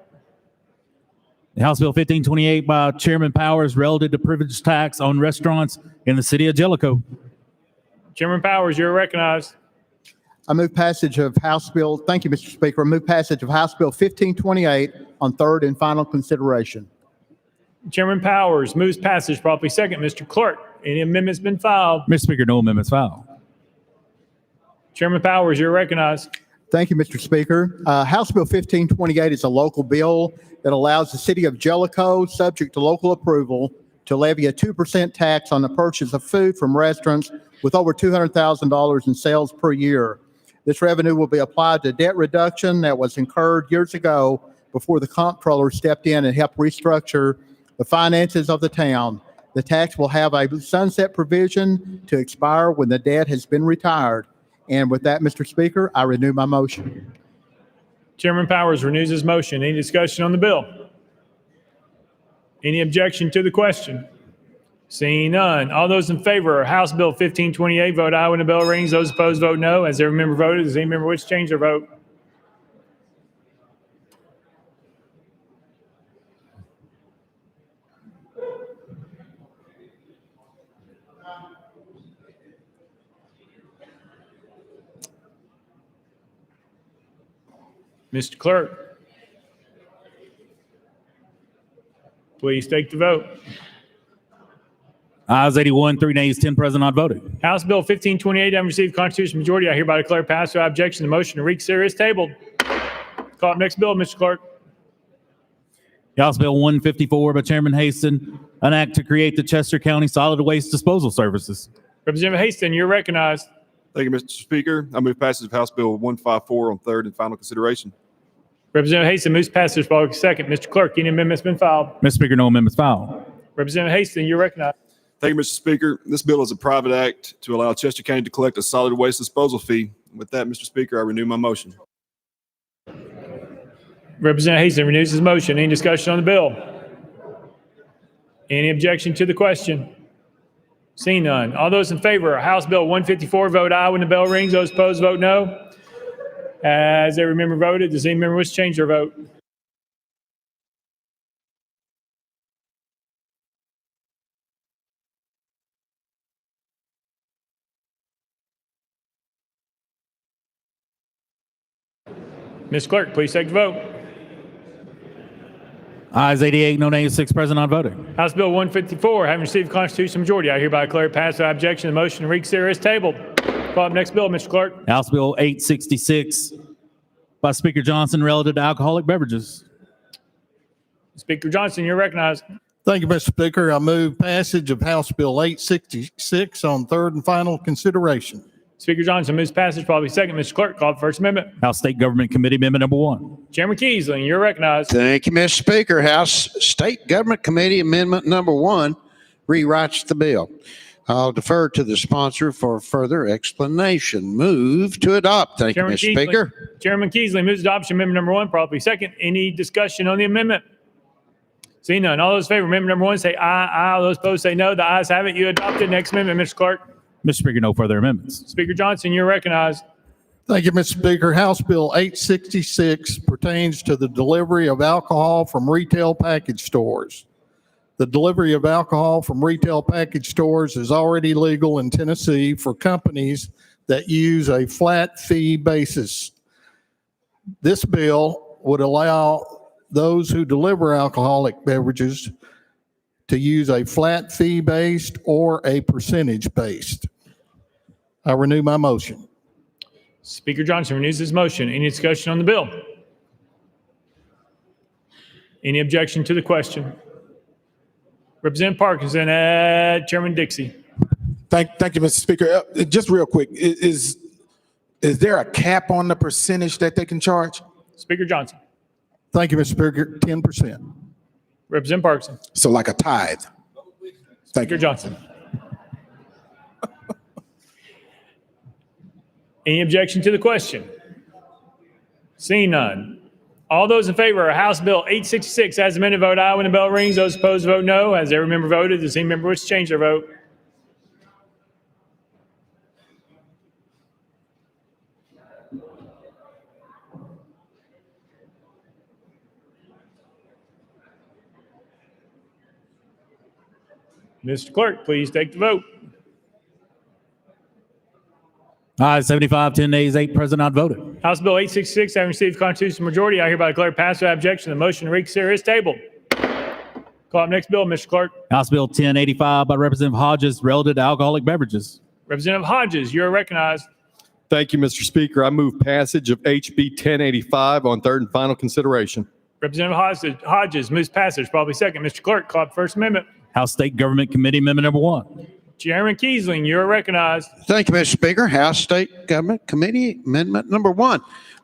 House Bill 1528 by Chairman Powers, relative to privilege tax on restaurants in the city of Jellicoe. Chairman Powers, you're recognized. I move passage of House Bill, thank you, Mr. Speaker. I move passage of House Bill 1528 on third and final consideration. Chairman Powers moves passage. Properly second. Mr. Clerk, any amendments been filed? Mr. Speaker, no amendments filed. Chairman Powers, you're recognized. Thank you, Mr. Speaker. House Bill 1528 is a local bill that allows the city of Jellicoe, subject to local approval, to levy a 2% tax on the purchase of food from restaurants with over $200,000 in sales per year. This revenue will be applied to debt reduction that was incurred years ago before the comptroller stepped in and helped restructure the finances of the town. The tax will have a sunset provision to expire when the debt has been retired. And with that, Mr. Speaker, I renew my motion. Chairman Powers renews his motion. Any discussion on the bill? Any objection to the question? Seeing none. All those in favor of House Bill 1528, vote aye when the bell rings. Those opposed, vote no. Has every member voted? Does any member wish to change their vote? Mr. Clerk, please take the vote. Ayes 81, 3 nays, 10 present, not voted. House Bill 1528, having received constitutional majority, I hereby declare passed without objection. The motion to reconsider is tabled. Call up next bill, Mr. Clerk. House Bill 154 by Chairman Haston, an act to create the Chester County Solid Waste Disposal Services. Representative Haston, you're recognized. Thank you, Mr. Speaker. I move passage of House Bill 154 on third and final consideration. Representative Haston moves passage. Probably second. Mr. Clerk, any amendments been filed? Mr. Speaker, no amendments filed. Representative Haston, you're recognized. Thank you, Mr. Speaker. This bill is a private act to allow Chester County to collect a solid waste disposal fee. With that, Mr. Speaker, I renew my motion. Representative Hasty renews his motion. Any discussion on the bill? Any objection to the question? Seeing none. All those in favor of House Bill 154, vote aye when the bell rings. Those opposed, vote no. As every member voted, does any member wish to change their vote? Ms. Clerk, please take the vote. Ayes 88, no nays, 6 present, not voting. House Bill 154, having received constitutional majority, I hereby declare it passed without objection. The motion to reconsider is tabled. Call up next bill, Mr. Clerk. House Bill 866 by Speaker Johnson relative to alcoholic beverages. Speaker Johnson, you're recognized. Thank you, Mr. Speaker. I move passage of House Bill 866 on third and final consideration. Speaker Johnson moves passage, probably second. Mr. Clerk, call the first amendment. House State Government Committee Amendment Number 1. Chairman Keisling, you're recognized. Thank you, Mr. Speaker. House State Government Committee Amendment Number 1 rewrites the bill. I'll defer to the sponsor for further explanation. Move to adopt. Thank you, Mr. Speaker. Chairman Keisling moves adoption amendment number 1, probably second. Any discussion on the amendment? See none. All those in favor of amendment number 1 say aye. Aye. All those opposed say no. The ayes have it. You adopted. Next amendment, Mr. Clerk. Mr. Speaker, no further amendments. Speaker Johnson, you're recognized. Thank you, Mr. Speaker. House Bill 866 pertains to the delivery of alcohol from retail package stores. The delivery of alcohol from retail package stores is already legal in Tennessee for companies that use a flat fee basis. This bill would allow those who deliver alcoholic beverages to use a flat fee based or a percentage based. I renew my motion. Speaker Johnson renews his motion. Any discussion on the bill? Any objection to the question? Representative Parkinson, Chairman Dixie. Thank you, Mr. Speaker. Just real quick, is there a cap on the percentage that they can charge? Speaker Johnson. Thank you, Mr. Speaker. 10%. Representative Parkinson. So like a tithe? Thank Speaker Johnson. Any objection to the question? Seeing none. All those in favor of House Bill 866 as amended, vote aye when the bell rings. Those opposed, vote no. As every member voted, does any member wish to change their vote? Mr. Clerk, please take the vote. Ayes 75, 10 nays, 8 present, not voted. House Bill 866, having received constitutional majority, I hereby declare passed without objection. The motion to reconsider is tabled. Call up next bill, Mr. Clerk. House Bill 1085 by Representative Hodges relative to alcoholic beverages. Representative Hodges, you are recognized. Thank you, Mr. Speaker. I move passage of HB 1085 on third and final consideration. Representative Hodges moves passage, probably second. Mr. Clerk, call up First Amendment. House State Government Committee Amendment Number 1. Chairman Keisling, you are recognized. Thank you, Mr. Speaker. House State Government Committee Amendment Number 1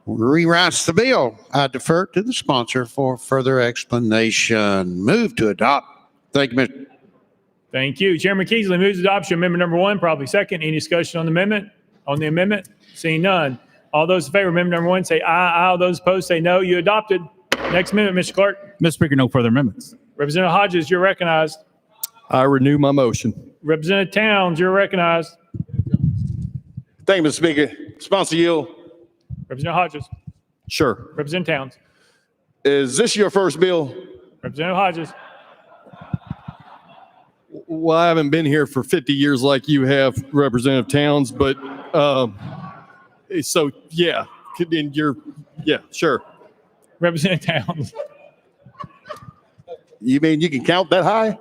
rewrites the bill. I defer to the sponsor for further explanation. Move to adopt. Thank you, Mr. Thank you. Chairman Keisling moves adoption amendment number 1, probably second. Any discussion on the amendment? Seeing none. All those in favor of amendment number 1 say aye. Aye. All those opposed say no. You adopted. Next amendment, Mr. Clerk. Mr. Speaker, no further amendments. Representative Hodges, you're recognized. I renew my motion. Representative Towns, you're recognized. Thank you, Mr. Speaker. Sponsor yield. Representative Hodges. Sure. Representative Towns. Is this your first bill? Representative Hodges. Well, I haven't been here for 50 years like you have, Representative Towns, but so yeah, yeah, sure. Representative Towns. You mean you can count that high?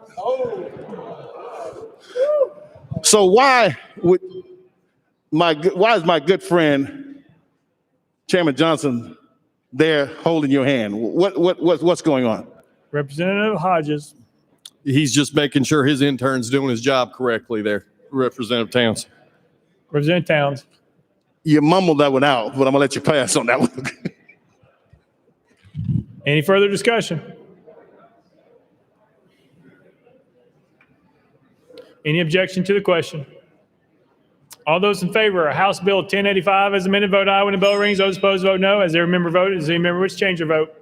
So why is my good friend Chairman Johnson there holding your hand? What's going on? Representative Hodges. He's just making sure his intern's doing his job correctly there, Representative Towns. Representative Towns. You mumbled that one out, but I'm gonna let you pass on that one. Any further discussion? Any objection to the question? All those in favor of House Bill 1085 as amended, vote aye when the bell rings. Those opposed, vote no. Has every member voted? Does any member wish to change their vote?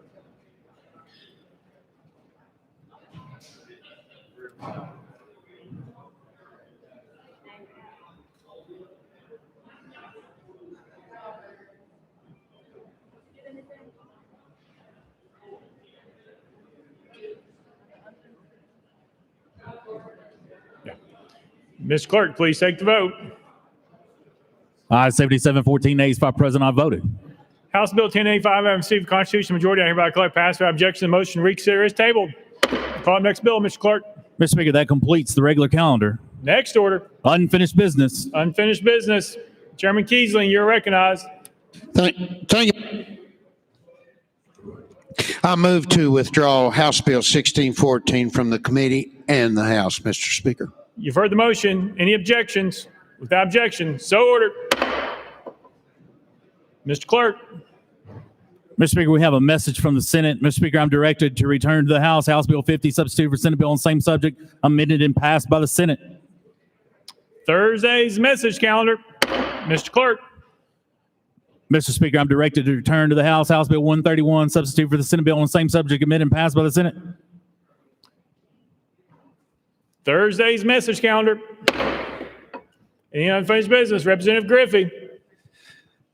Ms. Clerk, please take the vote. Ayes 77, 14 nays, 5 present, I voted. House Bill 1085 having received a constitutional majority, I hereby declare passed. Without objection, the motion to reconsider is tabled. Call up next bill, Mr. Clerk. Mr. Speaker, that completes the regular calendar. Next order, Unfinished business. unfinished business. Chairman Keesling, you're recognized. Thank you. I move to withdraw House Bill 1614 from the committee and the House, Mr. Speaker. You've heard the motion. Any objections? Without objection, so ordered. Mr. Clerk. Mr. Speaker, we have a message from the Senate. Mr. Speaker, I'm directed to return to the House House Bill 50, substitute for Senate bill on same subject, amended and passed by the Senate. Thursday's message calendar. Mr. Clerk. Mr. Speaker, I'm directed to return to the House House Bill 131, substitute for the Senate bill on same subject, amended and passed by the Senate. Thursday's message calendar. Any unfinished business? Representative Griffey.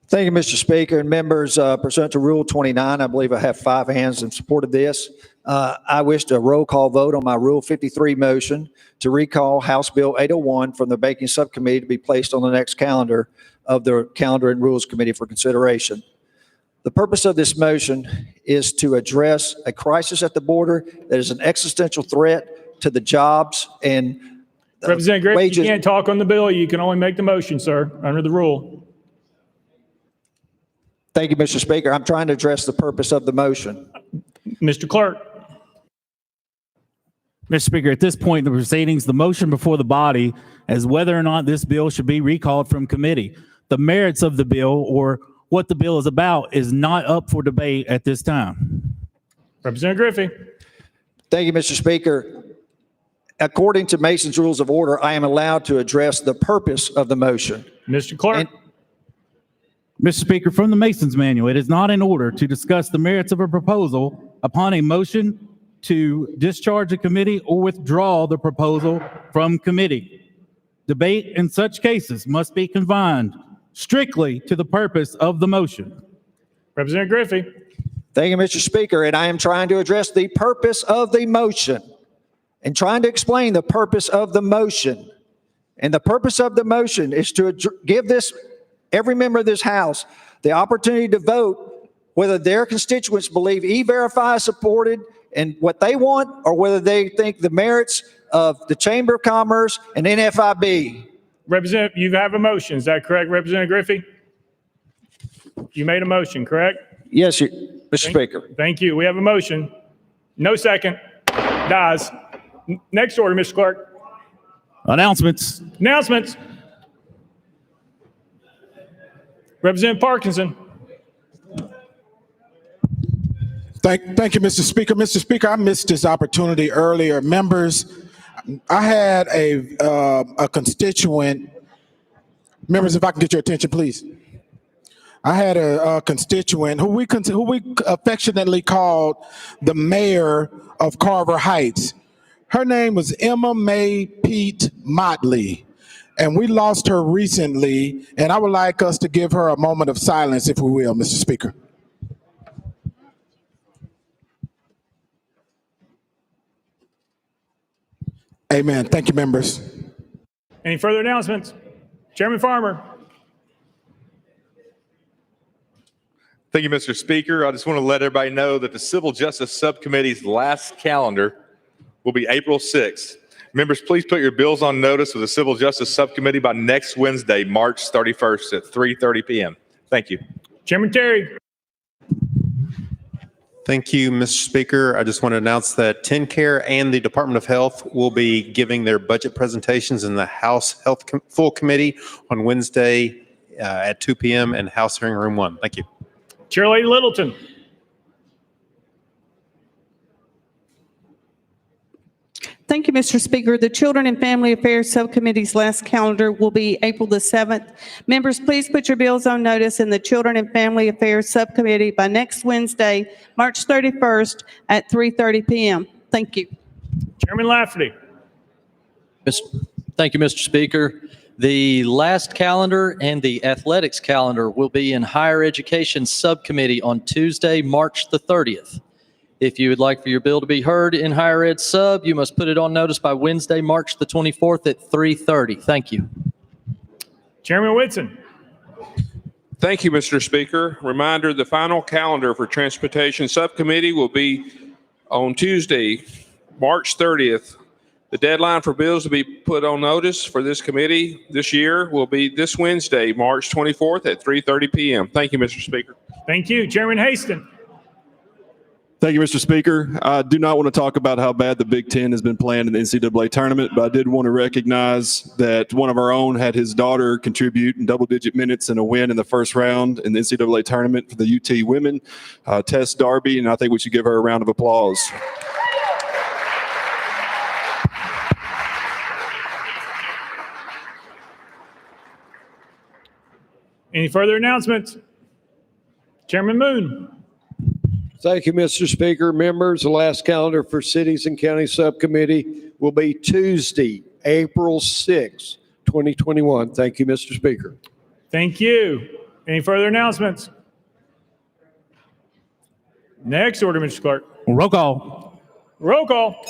Thank you, Mr. Speaker, and members, pursuant to Rule 29, I believe I have 5 hands in support of this. I wish to roll call vote on my Rule 53 motion to recall House Bill 801 from the Banking Subcommittee to be placed on the next calendar of the Calendar and Rules Committee for consideration. The purpose of this motion is to address a crisis at the border that is an existential threat to the jobs and Representative Griffey, wages. you can't talk on the bill. You can only make the motion, sir, under the rule. Thank you, Mr. Speaker. I'm trying to address the purpose of the motion. Mr. Clerk. Mr. Speaker, at this point in the proceedings, the motion before the body is whether or not this bill should be recalled from committee. The merits of the bill or what the bill is about is not up for debate at this time. Representative Griffey. Thank you, Mr. Speaker. According to Mason's Rules of Order, I am allowed to address the purpose of the motion. Mr. Clerk. Mr. Speaker, from the Mason's Manual, it is not in order to discuss the merits of a proposal upon a motion to discharge a committee or withdraw the proposal from committee. Debate in such cases must be confined strictly to the purpose of the motion. Representative Griffey. Thank you, Mr. Speaker, and I am trying to address the purpose of the motion and trying to explain the purpose of the motion. And the purpose of the motion is to give every member of this House the opportunity to vote whether their constituents believe E-Verify is supported and what they want, or whether they think the merits of the Chamber of Commerce and NFIB. Representative, you have a motion. Is that correct, Representative Griffey? You made a motion, correct? Yes, Mr. Speaker. Thank you. We have a motion. No second. Dies. Next order, Mr. Clerk. Announcements. Announcements. Representative Parkinson. Thank you, Mr. Speaker. Mr. Speaker, I missed this opportunity earlier. Members, I had a constituent. Members, if I can get your attention, please. I had a constituent who we affectionately called the mayor of Carver Heights. Her name was Emma Mae Pete Motley, and we lost her recently, and I would like us to give her a moment of silence, if we will, Mr. Speaker. Amen. Thank you, members. Any further announcements? Chairman Farmer. Thank you, Mr. Speaker. I just want to let everybody know that the Civil Justice Subcommittee's last calendar will be April 6th. Members, please put your bills on notice of the Civil Justice Subcommittee by next Wednesday, March 31st at 3:30 p.m. Thank you. Chairman Terry. Thank you, Mr. Speaker. I just want to announce that TennCare and the Department of Health will be giving their budget presentations in the House Health Full Committee on Wednesday at 2 p.m. in House Hearing Room 1. Thank you. Chair Lady Littleton. Thank you, Mr. Speaker. The Children and Family Affairs Subcommittee's last calendar will be April the 7th. Members, please put your bills on notice in the Children and Family Affairs Subcommittee by next Wednesday, March 31st at 3:30 p.m. Thank you. Chairman Lafferty. Thank you, Mr. Speaker. The last calendar and the athletics calendar will be in Higher Education Subcommittee on Tuesday, March the 30th. If you would like for your bill to be heard in Higher Ed Sub, you must put it on notice by Wednesday, March the 24th at 3:30. Thank you. Chairman Whitson. Thank you, Mr. Speaker. Reminder, the final calendar for Transportation Subcommittee will be on Tuesday, March 30th. The deadline for bills to be put on notice for this committee this year will be this Wednesday, March 24th at 3:30 p.m. Thank you, Mr. Speaker. Thank you. Chairman Haston. Thank you, Mr. Speaker. I do not want to talk about how bad the Big Ten has been playing in the NCAA tournament, but I did want to recognize that one of our own had his daughter contribute in double-digit minutes in a win in the first round in the NCAA tournament for the UT women, Tess Darby, and I think we should give her a round of applause. Any further announcements? Chairman Moon. Thank you, Mr. Speaker. Members, the last calendar for Cities and County Subcommittee will be Tuesday, April 6, 2021. Thank you, Mr. Speaker. Thank you. Any further announcements? Next order, Mr. Clerk. Roll call. Roll call.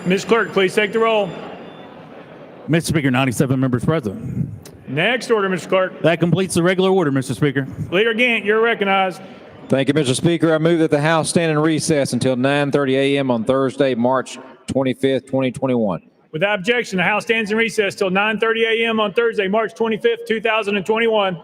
Ms. Clerk, please take the roll. Mr. Speaker, 97 members present. Next order, Mr. Clerk. That completes the regular order, Mr. Speaker. Leader Gant, you're recognized. Thank you, Mr. Speaker. I move that the House stand in recess until 9:30 a.m. on Thursday, March 25th, 2021. Without objection, the House stands in recess till 9:30 a.m. on Thursday, March 25th, 2021.